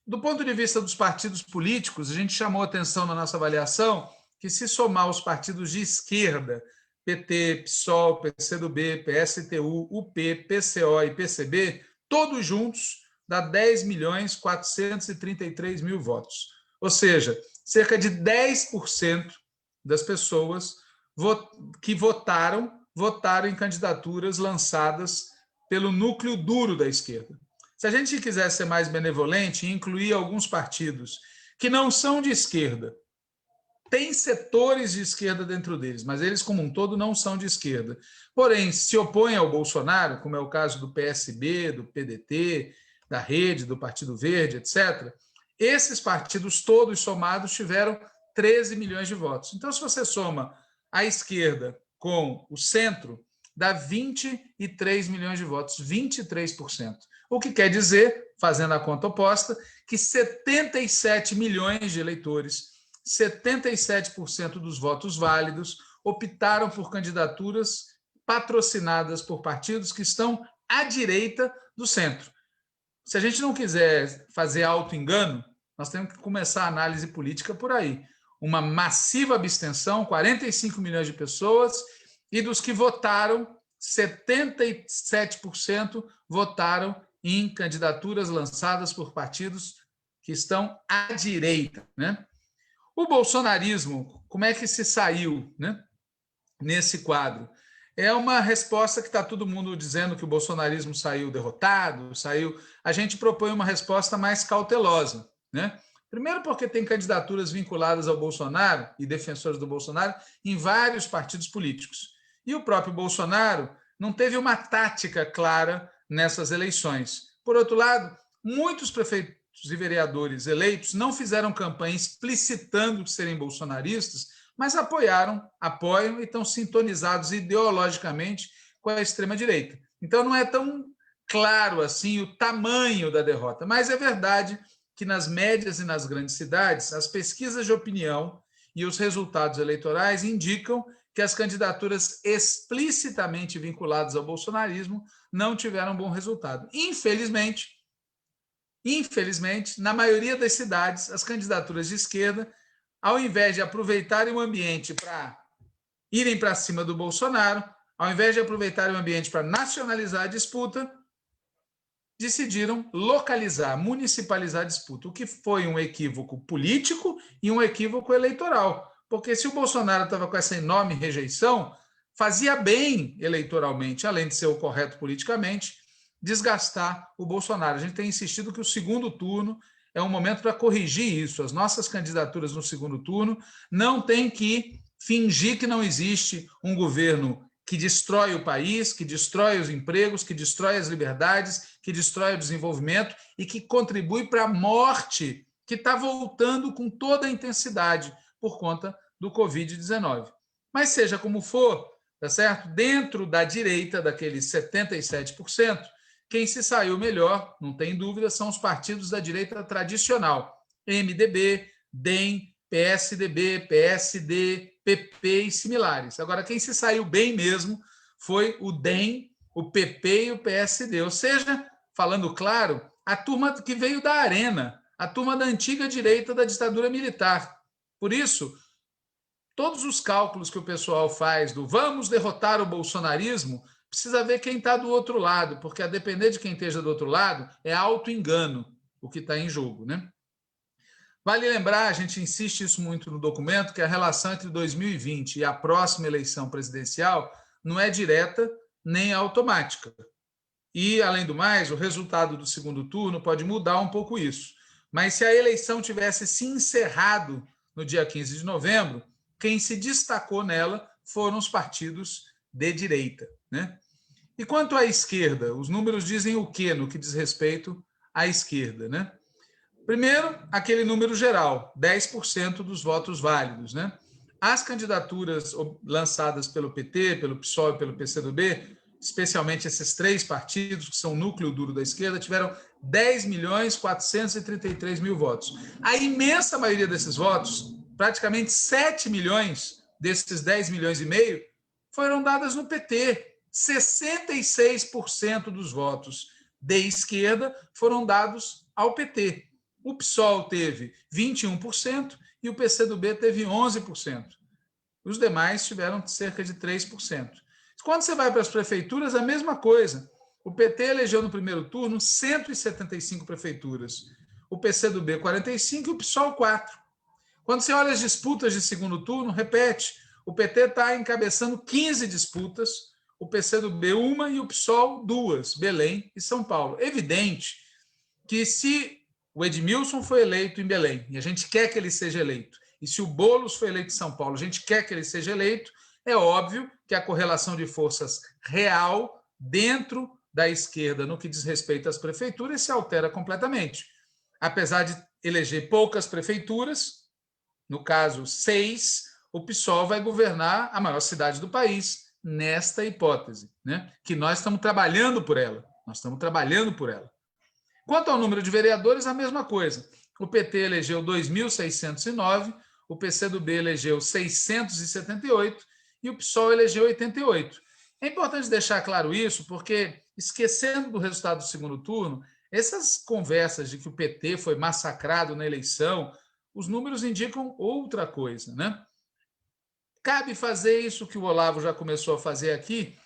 Do ponto de vista dos partidos políticos, a gente chamou atenção na nossa avaliação que, se somar os partidos de esquerda, PT, PSOL, PCdoB, PSTU, UP, PCO e PCB, todos juntos, dá 10.433.000 votos. Ou seja, cerca de 10% das pessoas que votaram em candidaturas lançadas pelo núcleo duro da esquerda. Se a gente quiser ser mais benevolente e incluir alguns partidos que não são de esquerda, tem setores de esquerda dentro deles, mas eles, como um todo, não são de esquerda. Porém, se opõem ao Bolsonaro, como é o caso do PSB, do PDT, da Rede, do Partido Verde, etc., esses partidos todos somados tiveram 13 milhões de votos. Então, se você soma a esquerda com o centro, dá 23 milhões de votos, 23%. O que quer dizer, fazendo a conta oposta, que 77 milhões de eleitores, 77% dos votos válidos, optaram por candidaturas patrocinadas por partidos que estão à direita do centro. Se a gente não quiser fazer auto-engano, nós temos que começar a análise política por aí. Uma massiva abstenção, 45 milhões de pessoas, e dos que votaram, 77% votaram em candidaturas lançadas por partidos que estão à direita, né? O bolsonarismo, como é que se saiu, né, nesse quadro? É uma resposta que está todo mundo dizendo que o bolsonarismo saiu derrotado, saiu. A gente propõe uma resposta mais cautelosa, né? Primeiro porque tem candidaturas vinculadas ao Bolsonaro e defensores do Bolsonaro em vários partidos políticos. E o próprio Bolsonaro não teve uma tática clara nessas eleições. Por outro lado, muitos prefeitos e vereadores eleitos não fizeram campanha explicitando serem bolsonaristas, mas apoiam e estão sintonizados ideologicamente com a extrema-direita. Então, não é tão claro assim o tamanho da derrota, mas é verdade que nas médias e nas grandes cidades, as pesquisas de opinião e os resultados eleitorais indicam que as candidaturas explicitamente vinculadas ao bolsonarismo não tiveram bom resultado. Infelizmente, na maioria das cidades, as candidaturas de esquerda, ao invés de aproveitarem o ambiente para irem para cima do Bolsonaro, ao invés de aproveitarem o ambiente para nacionalizar a disputa, decidiram localizar, municipalizar a disputa, o que foi um equívoco político e um equívoco eleitoral. Porque se o Bolsonaro estava com essa enorme rejeição, fazia bem eleitoralmente, além de ser o correto politicamente, desgastar o Bolsonaro. A gente tem insistido que o segundo turno é um momento para corrigir isso. As nossas candidaturas no segundo turno não tem que fingir que não existe um governo que destrói o país, que destrói os empregos, que destrói as liberdades, que destrói o desenvolvimento e que contribui para a morte que está voltando com toda a intensidade por conta do Covid-19. Mas seja como for, tá certo? Dentro da direita, daqueles 77%, quem se saiu melhor, não tem dúvida, são os partidos da direita tradicional. MDB, DEM, PSDB, PSD, PP e similares. Agora, quem se saiu bem mesmo foi o DEM, o PP e o PSD. Ou seja, falando claro, a turma que veio da arena, a turma da antiga direita da ditadura militar. Por isso, todos os cálculos que o pessoal faz do vamos derrotar o bolsonarismo, precisa ver quem está do outro lado, porque a depender de quem esteja do outro lado, é auto-engano o que está em jogo, né? Vale lembrar, a gente insiste isso muito no documento, que a relação entre 2020 e a próxima eleição presidencial não é direta nem automática. E, além do mais, o resultado do segundo turno pode mudar um pouco isso. Mas se a eleição tivesse se encerrado no dia 15 de novembro, quem se destacou nela foram os partidos de direita, né? E quanto à esquerda, os números dizem o quê no que diz respeito à esquerda, né? Primeiro, aquele número geral, 10% dos votos válidos, né? As candidaturas lançadas pelo PT, pelo PSOL e pelo PCdoB, especialmente esses três partidos, que são o núcleo duro da esquerda, tiveram 10.433.000 votos. A imensa maioria desses votos, praticamente 7 milhões desses 10 milhões e meio, foram dadas no PT. 66% dos votos de esquerda foram dados ao PT. o PSOL teve 21% e o PCdoB teve 11%. Os demais tiveram cerca de 3%. Quando você vai para as prefeituras, a mesma coisa. O PT elegeu no primeiro turno 175 prefeituras, o PCdoB 45 e o PSOL 4. Quando você olha as disputas de segundo turno, repete, o PT está encabeçando 15 disputas, o PCdoB 1 e o PSOL 2, Belém e São Paulo. Evidente que se o Edmilson foi eleito em Belém, e a gente quer que ele seja eleito, e se o Boulos foi eleito em São Paulo, a gente quer que ele seja eleito, é óbvio que a correlação de forças real dentro da esquerda no que diz respeito às prefeituras se altera completamente. Apesar de eleger poucas prefeituras, no caso 6, o PSOL vai governar a maior cidade do país, nesta hipótese, né? Que nós estamos trabalhando por ela. Quanto ao número de vereadores, a mesma coisa. O PT elegeu 2.609, o PCdoB elegeu 678 e o PSOL elegeu 88. É importante deixar claro isso, porque, esquecendo do resultado do segundo turno, essas conversas de que o PT foi massacrado na eleição, os números indicam outra coisa, né? Cabe fazer isso que o Olavo já começou a fazer aqui,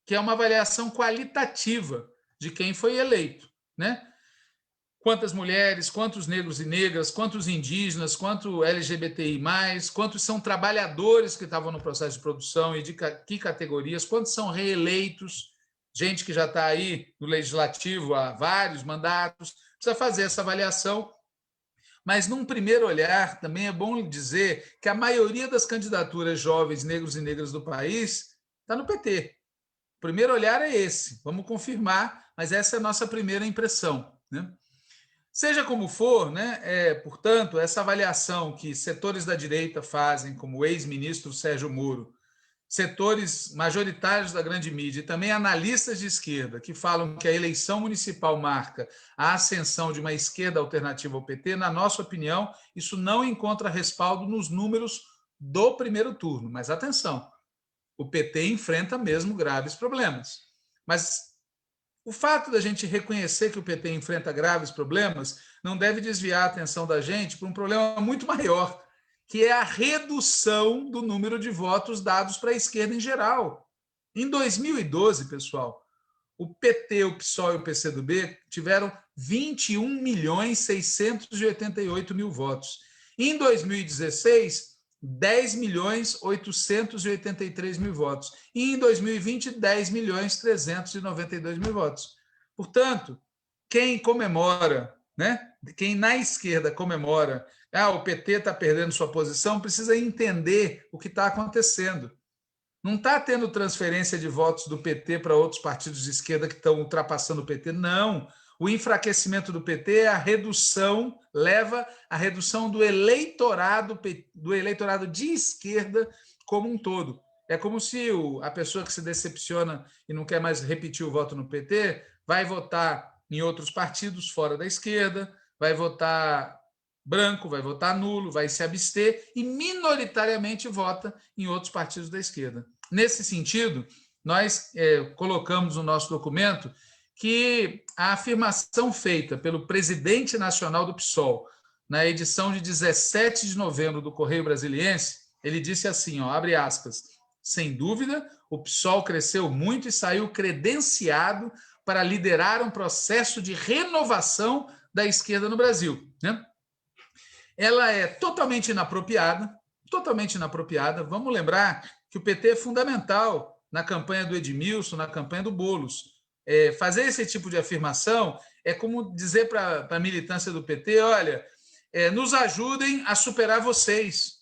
que é uma avaliação qualitativa de quem foi eleito, né? Quantas mulheres, quantos negros e negras, quantos indígenas, quanto LGBTI+, quantos são trabalhadores que estavam no processo de produção e de que categorias, quantos são reeleitos, gente que já está aí no legislativo há vários mandatos, precisa fazer essa avaliação. Mas, num primeiro olhar, também é bom dizer que a maioria das candidaturas jovens negros e negras do país está no PT. O primeiro olhar é esse, vamos confirmar, mas essa é a nossa primeira impressão, né? Seja como for, né, portanto, essa avaliação que setores da direita fazem, como o ex-ministro Sérgio Moro, setores majoritários da grande mídia e também analistas de esquerda que falam que a eleição municipal marca a ascensão de uma esquerda alternativa ao PT, na nossa opinião, isso não encontra respaldo nos números do primeiro turno. Mas atenção, o PT enfrenta mesmo graves problemas. Mas o fato da gente reconhecer que o PT enfrenta graves problemas não deve desviar a atenção da gente para um problema muito maior, que é a redução do número de votos dados para a esquerda em geral. Em 2012, pessoal, o PT, o PSOL e o PCdoB tiveram 21.688.000 votos. Em 2016, 10.883.000 votos. E em 2020, 10.392.000 votos. Portanto, quem comemora, né? Quem na esquerda comemora, o PT está perdendo sua posição, precisa entender o que está acontecendo. Não está tendo transferência de votos do PT para outros partidos de esquerda que estão ultrapassando o PT, não. O enfraquecimento do PT é leva à redução do eleitorado de esquerda como um todo. É como se a pessoa que se decepciona e não quer mais repetir o voto no PT vai votar em outros partidos fora da esquerda, vai votar branco, vai votar nulo, vai se abster e minoritariamente vota em outros partidos da esquerda. Nesse sentido, nós colocamos no nosso documento que a afirmação feita pelo presidente nacional do PSOL, na edição de 17 de novembro do Correio Brasiliense, ele disse assim, abre aspas, sem dúvida, o PSOL cresceu muito e saiu credenciado para liderar um processo de renovação da esquerda no Brasil, né? Ela é totalmente inapropriada. Vamos lembrar que o PT é fundamental na campanha do Edmilson, na campanha do Boulos. Fazer esse tipo de afirmação é como dizer para a militância do PT, olha, nos ajudem a superar vocês.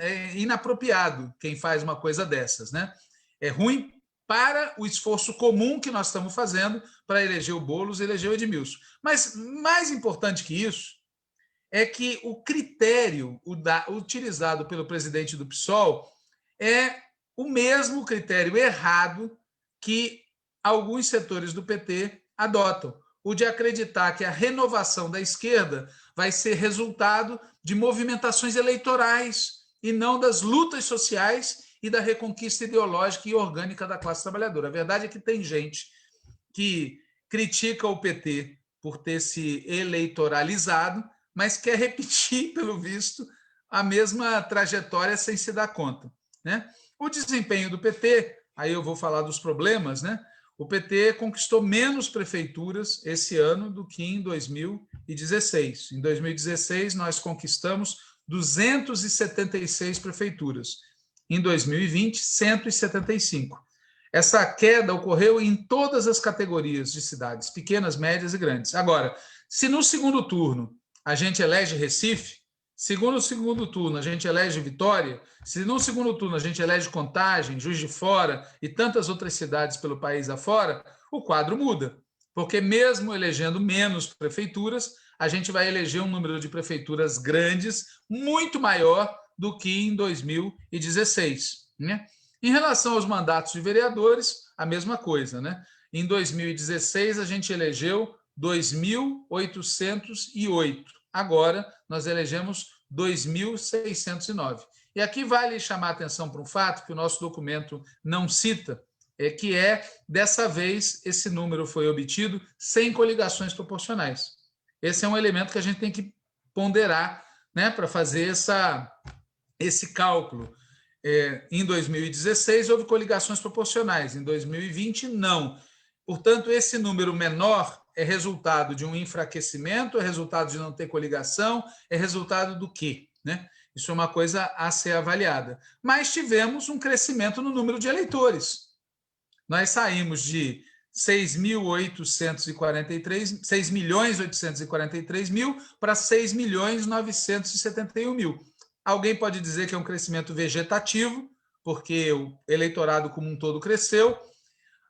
É inapropriado quem faz uma coisa dessas, né? É ruim para o esforço comum que nós estamos fazendo para eleger o Boulos e eleger o Edmilson. Mas, mais importante que isso, é que o critério utilizado pelo presidente do PSOL é o mesmo critério errado que alguns setores do PT adotam, o de acreditar que a renovação da esquerda vai ser resultado de movimentações eleitorais e não das lutas sociais e da reconquista ideológica e orgânica da classe trabalhadora. A verdade é que tem gente que critica o PT por ter se eleitoralizado, mas quer repetir, pelo visto, a mesma trajetória sem se dar conta, né? O desempenho do PT, aí eu vou falar dos problemas, né? O PT conquistou menos prefeituras esse ano do que em 2016. Em 2016, nós conquistamos 276 prefeituras. Em 2020, 175. Essa queda ocorreu em todas as categorias de cidades, pequenas, médias e grandes. Agora, se no segundo turno a gente elege Recife, no segundo turno a gente elege Vitória, se no segundo turno a gente elege Contagem, Juiz de Fora e tantas outras cidades pelo país afora, o quadro muda. Porque mesmo elegendo menos prefeituras, a gente vai eleger um número de prefeituras grandes muito maior do que em 2016, né? Em relação aos mandatos de vereadores, a mesma coisa, né? Em 2016, a gente elegeu 2.808. Agora, nós elegemos 2.609. E aqui vale chamar a atenção para um fato que o nosso documento não cita, que dessa vez, esse número foi obtido sem coligações proporcionais. Esse é um elemento que a gente tem que ponderar, né, para fazer esse cálculo. Em 2016, houve coligações proporcionais, em 2020, não. Portanto, esse número menor é resultado de um enfraquecimento, é resultado de não ter coligação, é resultado do quê, né? Isso é uma coisa a ser avaliada. Mas tivemos um crescimento no número de eleitores. Nós saímos de 6.843.000 para 6.971.000. Alguém pode dizer que é um crescimento vegetativo, porque o eleitorado como um todo cresceu,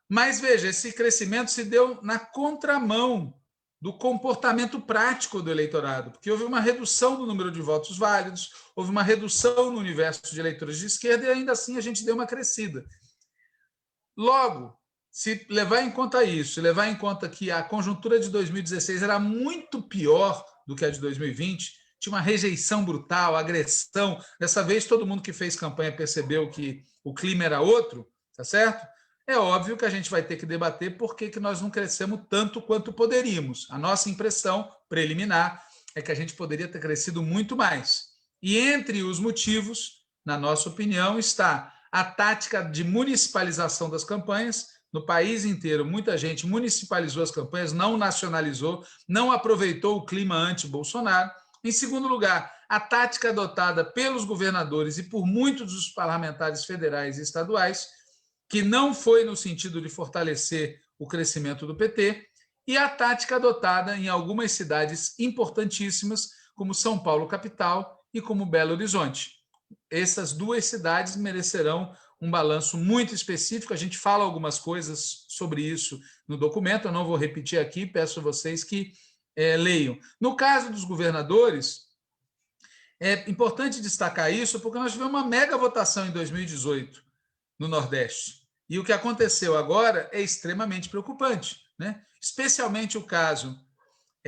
mas veja, esse crescimento se deu na contramão do comportamento prático do eleitorado, porque houve uma redução do número de votos válidos, houve uma redução no universo de eleitores de esquerda e ainda assim a gente deu uma crescida. Logo, se levar em conta isso, levar em conta que a conjuntura de 2016 era muito pior do que a de 2020, tinha uma rejeição brutal, agressão. Dessa vez, todo mundo que fez campanha percebeu que o clima era outro, tá certo? É óbvio que a gente vai ter que debater por que nós não crescemos tanto quanto poderíamos. A nossa impressão preliminar é que a gente poderia ter crescido muito mais. E entre os motivos, na nossa opinião, está a tática de municipalização das campanhas. No país inteiro, muita gente municipalizou as campanhas, não nacionalizou, não aproveitou o clima anti-Bolsonaro. Em segundo lugar, a tática adotada pelos governadores e por muitos dos parlamentares federais e estaduais, que não foi no sentido de fortalecer o crescimento do PT, e a tática adotada em algumas cidades importantíssimas, como São Paulo, capital, e como Belo Horizonte. Essas duas cidades merecerão um balanço muito específico. A gente fala algumas coisas sobre isso no documento, eu não vou repetir aqui, peço a vocês que leiam. No caso dos governadores, é importante destacar isso, porque nós tivemos uma mega votação em 2018 no Nordeste. E o que aconteceu agora é extremamente preocupante, né? Especialmente o caso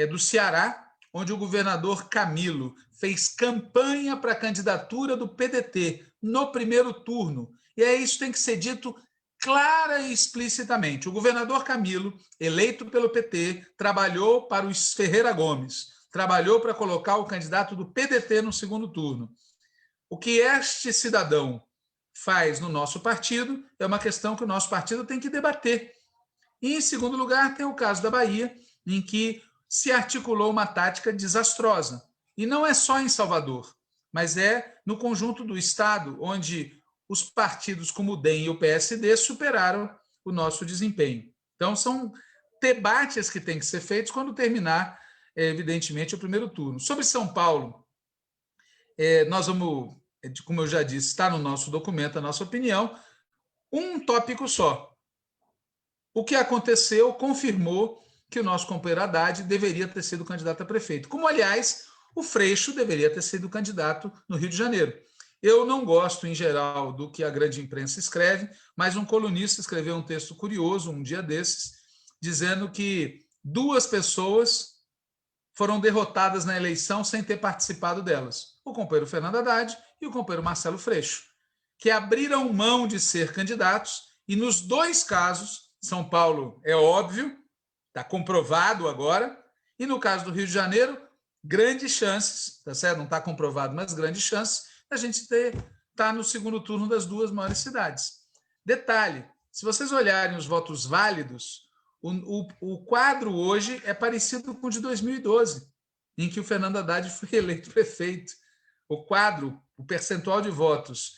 do Ceará, onde o governador Camilo fez campanha para a candidatura do PDT no primeiro turno. E isso tem que ser dito clara e explicitamente. O governador Camilo, eleito pelo PT, trabalhou para o Ferreira Gomes, trabalhou para colocar o candidato do PDT no segundo turno. O que este cidadão faz no nosso partido é uma questão que o nosso partido tem que debater. E, em segundo lugar, tem o caso da Bahia, em que se articulou uma tática desastrosa. E não é só em Salvador, mas é no conjunto do Estado, onde os partidos como o DEM e o PSD superaram o nosso desempenho. Então, são debates que têm que ser feitos quando terminar, evidentemente, o primeiro turno. Sobre São Paulo, nós vamos, como eu já disse, está no nosso documento, a nossa opinião, um tópico só. O que aconteceu confirmou que o nosso companheiro Haddad deveria ter sido candidato a prefeito, como, aliás, o Freixo deveria ter sido candidato no Rio de Janeiro. Eu não gosto, em geral, do que a grande imprensa escreve, mas um colunista escreveu um texto curioso, um dia desses, dizendo que 2 pessoas foram derrotadas na eleição sem ter participado delas. O companheiro Fernando Haddad e o companheiro Marcelo Freixo, que abriram mão de ser candidatos e, nos 2 casos, São Paulo é óbvio, está comprovado agora, e no caso do Rio de Janeiro, grandes chances, tá certo? Não está comprovado, mas grandes chances da gente estar no segundo turno das duas maiores cidades. Detalhe, se vocês olharem os votos válidos, o quadro hoje é parecido com o de 2012, em que o Fernando Haddad foi eleito prefeito. O quadro, o percentual de votos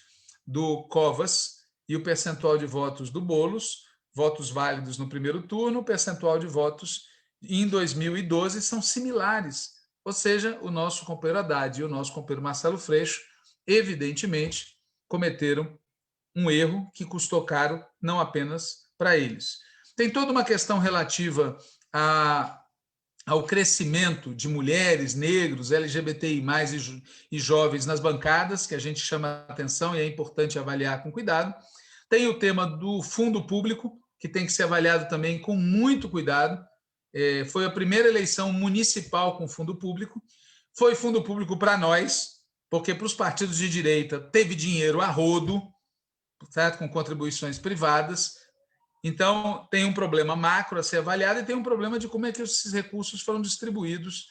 do Covas e o percentual de votos do Boulos, votos válidos no primeiro turno, o percentual de votos em 2012 são similares. Ou seja, o nosso companheiro Haddad e o nosso companheiro Marcelo Freixo, evidentemente, cometeram um erro que custou caro não apenas para eles. Tem toda uma questão relativa ao crescimento de mulheres, negros, LGBTI+, e jovens nas bancadas, que a gente chama a atenção e é importante avaliar com cuidado. Tem o tema do fundo público, que tem que ser avaliado também com muito cuidado. Foi a primeira eleição municipal com fundo público. Foi fundo público para nós, porque para os partidos de direita teve dinheiro a rodo, certo? Com contribuições privadas. Então, tem um problema macro a ser avaliado e tem um problema de como é que esses recursos foram distribuídos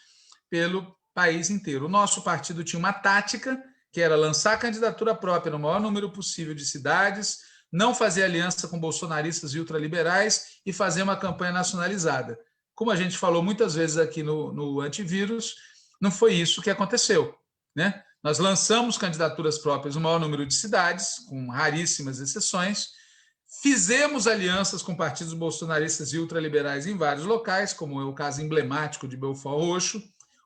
pelo país inteiro. O nosso partido tinha uma tática, que era lançar candidatura própria no maior número possível de cidades, não fazer aliança com bolsonaristas e ultraliberais e fazer uma campanha nacionalizada. Como a gente falou muitas vezes aqui no Antivírus, não foi isso que aconteceu, né? Nós lançamos candidaturas próprias no maior número de cidades, com raríssimas exceções, fizemos alianças com partidos bolsonaristas e ultraliberais em vários locais, como é o caso emblemático de Belfort Roxo,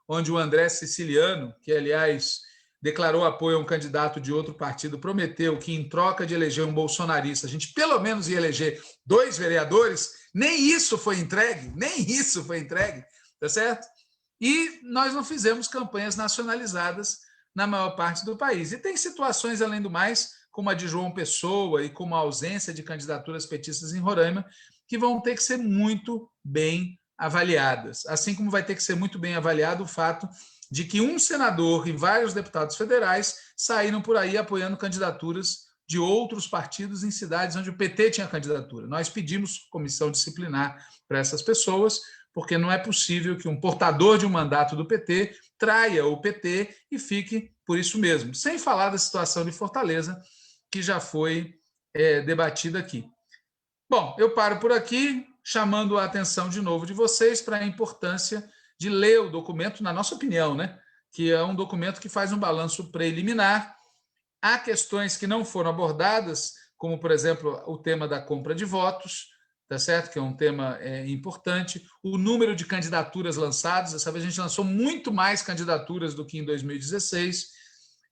onde o André Siciliano, que, aliás, declarou apoio a um candidato de outro partido, prometeu que, em troca de eleger um bolsonarista, a gente pelo menos ia eleger 2 vereadores, nem isso foi entregue, tá certo? E nós não fizemos campanhas nacionalizadas na maior parte do país. E tem situações, além do mais, como a de João Pessoa e como a ausência de candidaturas petistas em Roraima, que vão ter que ser muito bem avaliadas. Assim como vai ter que ser muito bem avaliado o fato de que um senador e vários deputados federais saíram por aí apoiando candidaturas de outros partidos em cidades onde o PT tinha candidatura. Nós pedimos comissão disciplinar para essas pessoas, porque não é possível que um portador de um mandato do PT traia o PT e fique por isso mesmo. Sem falar da situação de Fortaleza, que já foi debatida aqui. Bom, eu paro por aqui, chamando a atenção de novo de vocês para a importância de ler o documento, na nossa opinião, né? Que é um documento que faz um balanço preliminar. Há questões que não foram abordadas, como, por exemplo, o tema da compra de votos, tá certo? Que é um tema importante. O número de candidaturas lançadas, dessa vez a gente lançou muito mais candidaturas do que em 2016,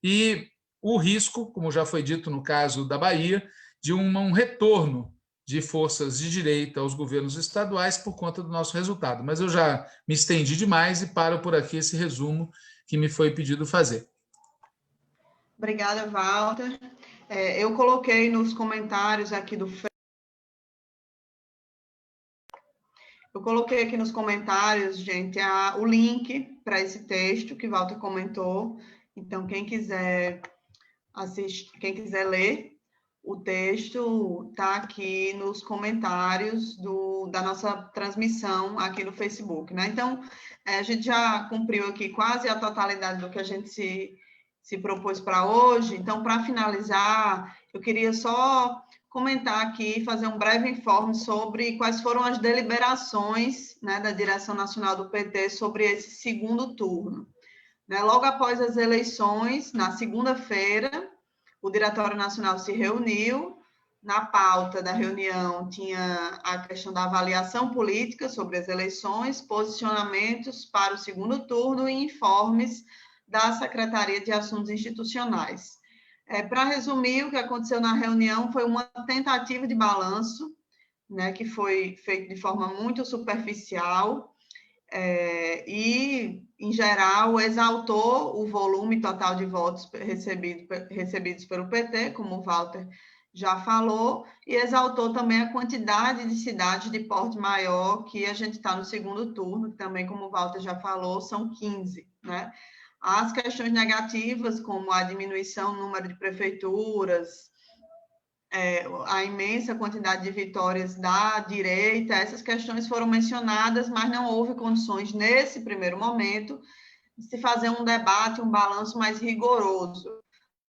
e o risco, como já foi dito no caso da Bahia, de um retorno de forças de direita aos governos estaduais por conta do nosso resultado. Mas eu já me estendi demais e paro por aqui esse resumo que me foi pedido fazer. Obrigada, Walter. Eu coloquei nos comentários aqui do Eu coloquei aqui nos comentários, gente, o link para esse texto que Walter comentou. Então, quem quiser assistir, quem quiser ler o texto, está aqui nos comentários da nossa transmissão aqui no Facebook, né? Então, a gente já cumpriu aqui quase a totalidade do que a gente se propôs para hoje. Então, para finalizar, eu queria só comentar aqui, fazer um breve informe sobre quais foram as deliberações, né, da direção nacional do PT sobre esse segundo turno. Né? Logo após as eleições, na segunda-feira, o Diretório Nacional se reuniu. Na pauta da reunião tinha a questão da avaliação política sobre as eleições, posicionamentos para o segundo turno e informes da Secretaria de Assuntos Institucionais. Para resumir, o que aconteceu na reunião foi uma tentativa de balanço, né, que foi feito de forma muito superficial e, em geral, exaltou o volume total de votos recebidos pelo PT, como o Walter já falou, e exaltou também a quantidade de cidades de porte maior que a gente está no segundo turno, que também, como o Walter já falou, são 15, né? As questões negativas, como a diminuição no número de prefeituras, a imensa quantidade de vitórias da direita, essas questões foram mencionadas, mas não houve condições, nesse primeiro momento, se fazer um debate, um balanço mais rigoroso.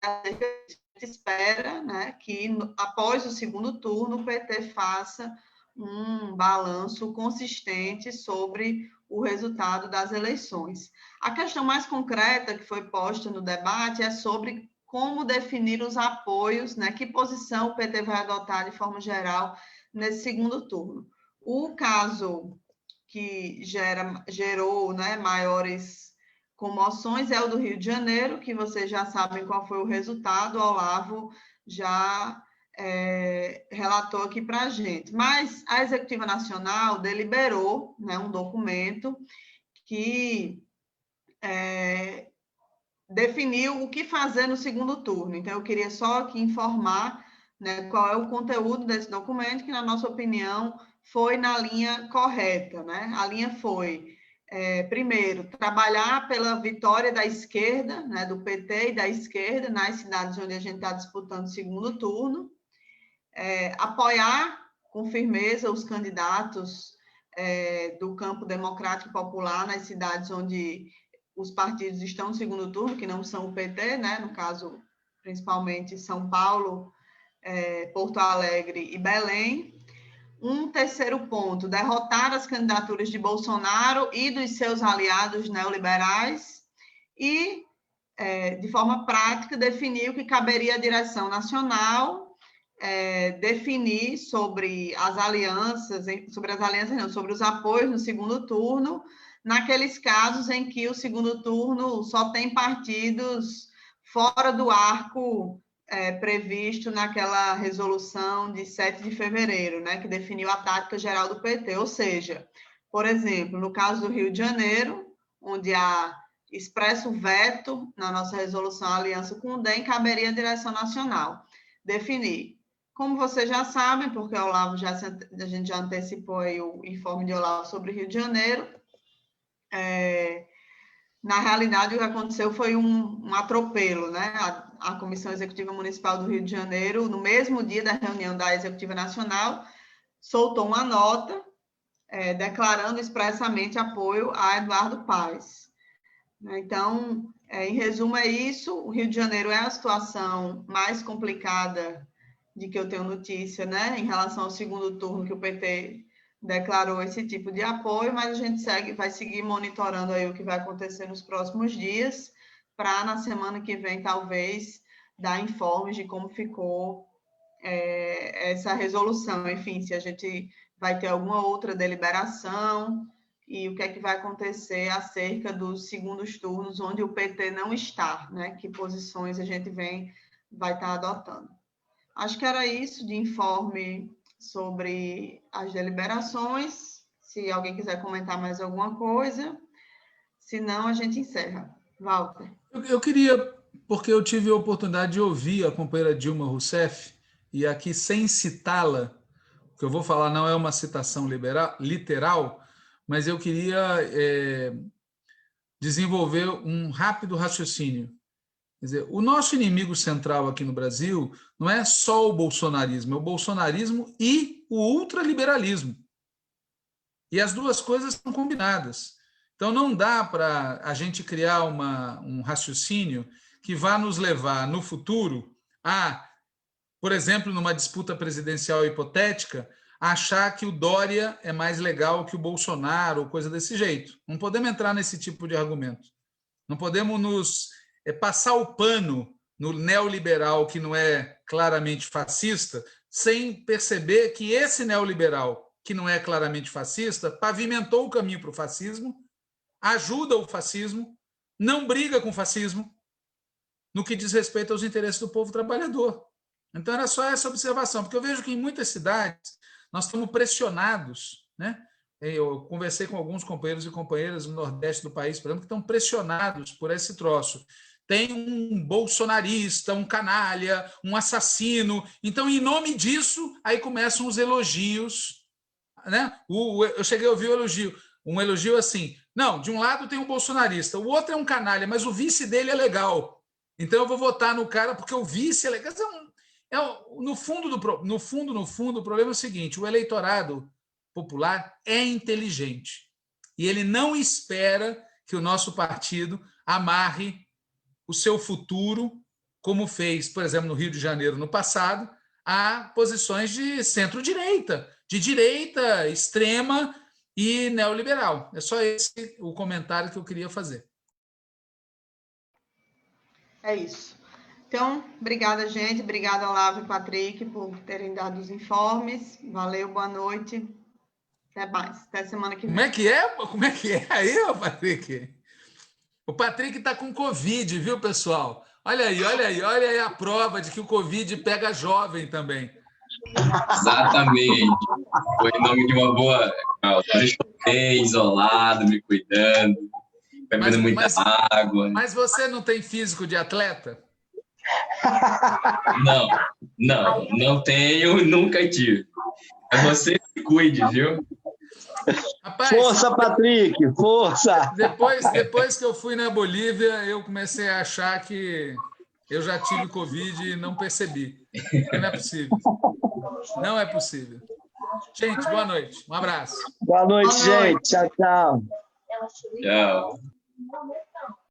A gente espera, né, que após o segundo turno o PT faça um balanço consistente sobre o resultado das eleições. A questão mais concreta que foi posta no debate é sobre como definir os apoios, né, que posição o PT vai adotar de forma geral nesse segundo turno. O caso que gerou, né, maiores comoções é o do Rio de Janeiro, que vocês já sabem qual foi o resultado, o Olavo já relatou aqui para a gente. Mas a Executiva Nacional deliberou, né, um documento que definiu o que fazer no segundo turno. Então, eu queria só aqui informar, né, qual é o conteúdo desse documento, que, na nossa opinião, foi na linha correta, né? A linha foi, primeiro, trabalhar pela vitória da esquerda, né, do PT e da esquerda, nas cidades onde a gente está disputando o segundo turno, apoiar com firmeza os candidatos do campo democrático popular nas cidades onde os partidos estão no segundo turno, que não são o PT, né? No caso, principalmente São Paulo, Porto Alegre e Belém. Um terceiro ponto, derrotar as candidaturas de Bolsonaro e dos seus aliados neoliberais e, de forma prática, definir o que caberia à direção nacional, definir sobre as alianças, sobre os apoios no segundo turno, naqueles casos em que o segundo turno só tem partidos fora do arco previsto naquela resolução de 7 de fevereiro, né, que definiu a tática geral do PT. Ou seja, por exemplo, no caso do Rio de Janeiro, onde há expresso veto na nossa resolução a aliança com o DEM, caberia à direção nacional definir. Como vocês já sabem, porque o Olavo a gente já antecipou aí o informe de Olavo sobre o Rio de Janeiro, na realidade, o que aconteceu foi um atropelo, né? A Comissão Executiva Municipal do Rio de Janeiro, no mesmo dia da reunião da Executiva Nacional, soltou uma nota declarando expressamente apoio a Eduardo Paes. Então, em resumo, é isso. O Rio de Janeiro é a situação mais complicada de que eu tenho notícia, né? Em relação ao segundo turno, que o PT declarou esse tipo de apoio, mas a gente vai seguir monitorando aí o que vai acontecer nos próximos dias, para na semana que vem, talvez, dar informes de como ficou essa resolução. Enfim, se a gente vai ter alguma outra deliberação e o que é que vai acontecer acerca dos segundos turnos, onde o PT não está, né? Que posições a gente vai estar adotando. Acho que era isso de informe sobre as deliberações. Se alguém quiser comentar mais alguma coisa, se não, a gente encerra. Walter. Eu queria, porque eu tive a oportunidade de ouvir a companheira Dilma Rousseff, e aqui, sem citá-la, o que eu vou falar não é uma citação literal, mas eu queria desenvolver um rápido raciocínio. Quer dizer, o nosso inimigo central aqui no Brasil não é só o bolsonarismo, é o bolsonarismo e o ultraliberalismo. E as duas coisas estão combinadas. Então, não dá para a gente criar um raciocínio que vá nos levar, no futuro, a, por exemplo, numa disputa presidencial hipotética, achar que o Dória é mais legal que o Bolsonaro, ou coisa desse jeito. Não podemos entrar nesse tipo de argumento. Não podemos passar o pano no neoliberal, que não é claramente fascista, sem perceber que esse neoliberal, que não é claramente fascista, pavimentou o caminho para o fascismo, ajuda o fascismo, não briga com o fascismo, no que diz respeito aos interesses do povo trabalhador. Então, era só essa observação, porque eu vejo que em muitas cidades nós estamos pressionados, né? Eu conversei com alguns companheiros e companheiras no Nordeste do país, por exemplo, que estão pressionados por esse troço. Tem um bolsonarista, um canalha, um assassino. Então, em nome disso, aí começam os elogios, né? Eu cheguei a ouvir um elogio assim, não, de um lado tem um bolsonarista, o outro é um canalha, mas o vice dele é legal. Então, eu vou votar no cara porque o vice é legal. No fundo, o problema é o seguinte, o eleitorado popular é inteligente e ele não espera que o nosso partido amarre o seu futuro, como fez, por exemplo, no Rio de Janeiro no passado, a posições de centro-direita, de direita extrema e neoliberal. É só esse o comentário que eu queria fazer. É isso. Então, obrigada, gente. Obrigada, Olavo e Patrick, por terem dado os informes. Valeu, boa noite. Até mais. Até semana que vem. Como é que é aí, Patrick? O Patrick está com Covid, viu, pessoal? Olha aí a prova de que o Covid pega jovem também. Exatamente. Foi em nome de uma boa. Eu estou isolado, me cuidando, bebendo muita água. Mas você não tem físico de atleta? Não tenho, nunca tive. É você que cuide, viu? Rapaz, Força, Patrick, força! Depois que eu fui na Bolívia, eu comecei a achar que eu já tive Covid e não percebi. Não é possível. Não é possível. Gente, boa noite. Um abraço. Boa noite, gente. Tchau, tchau. Tchau.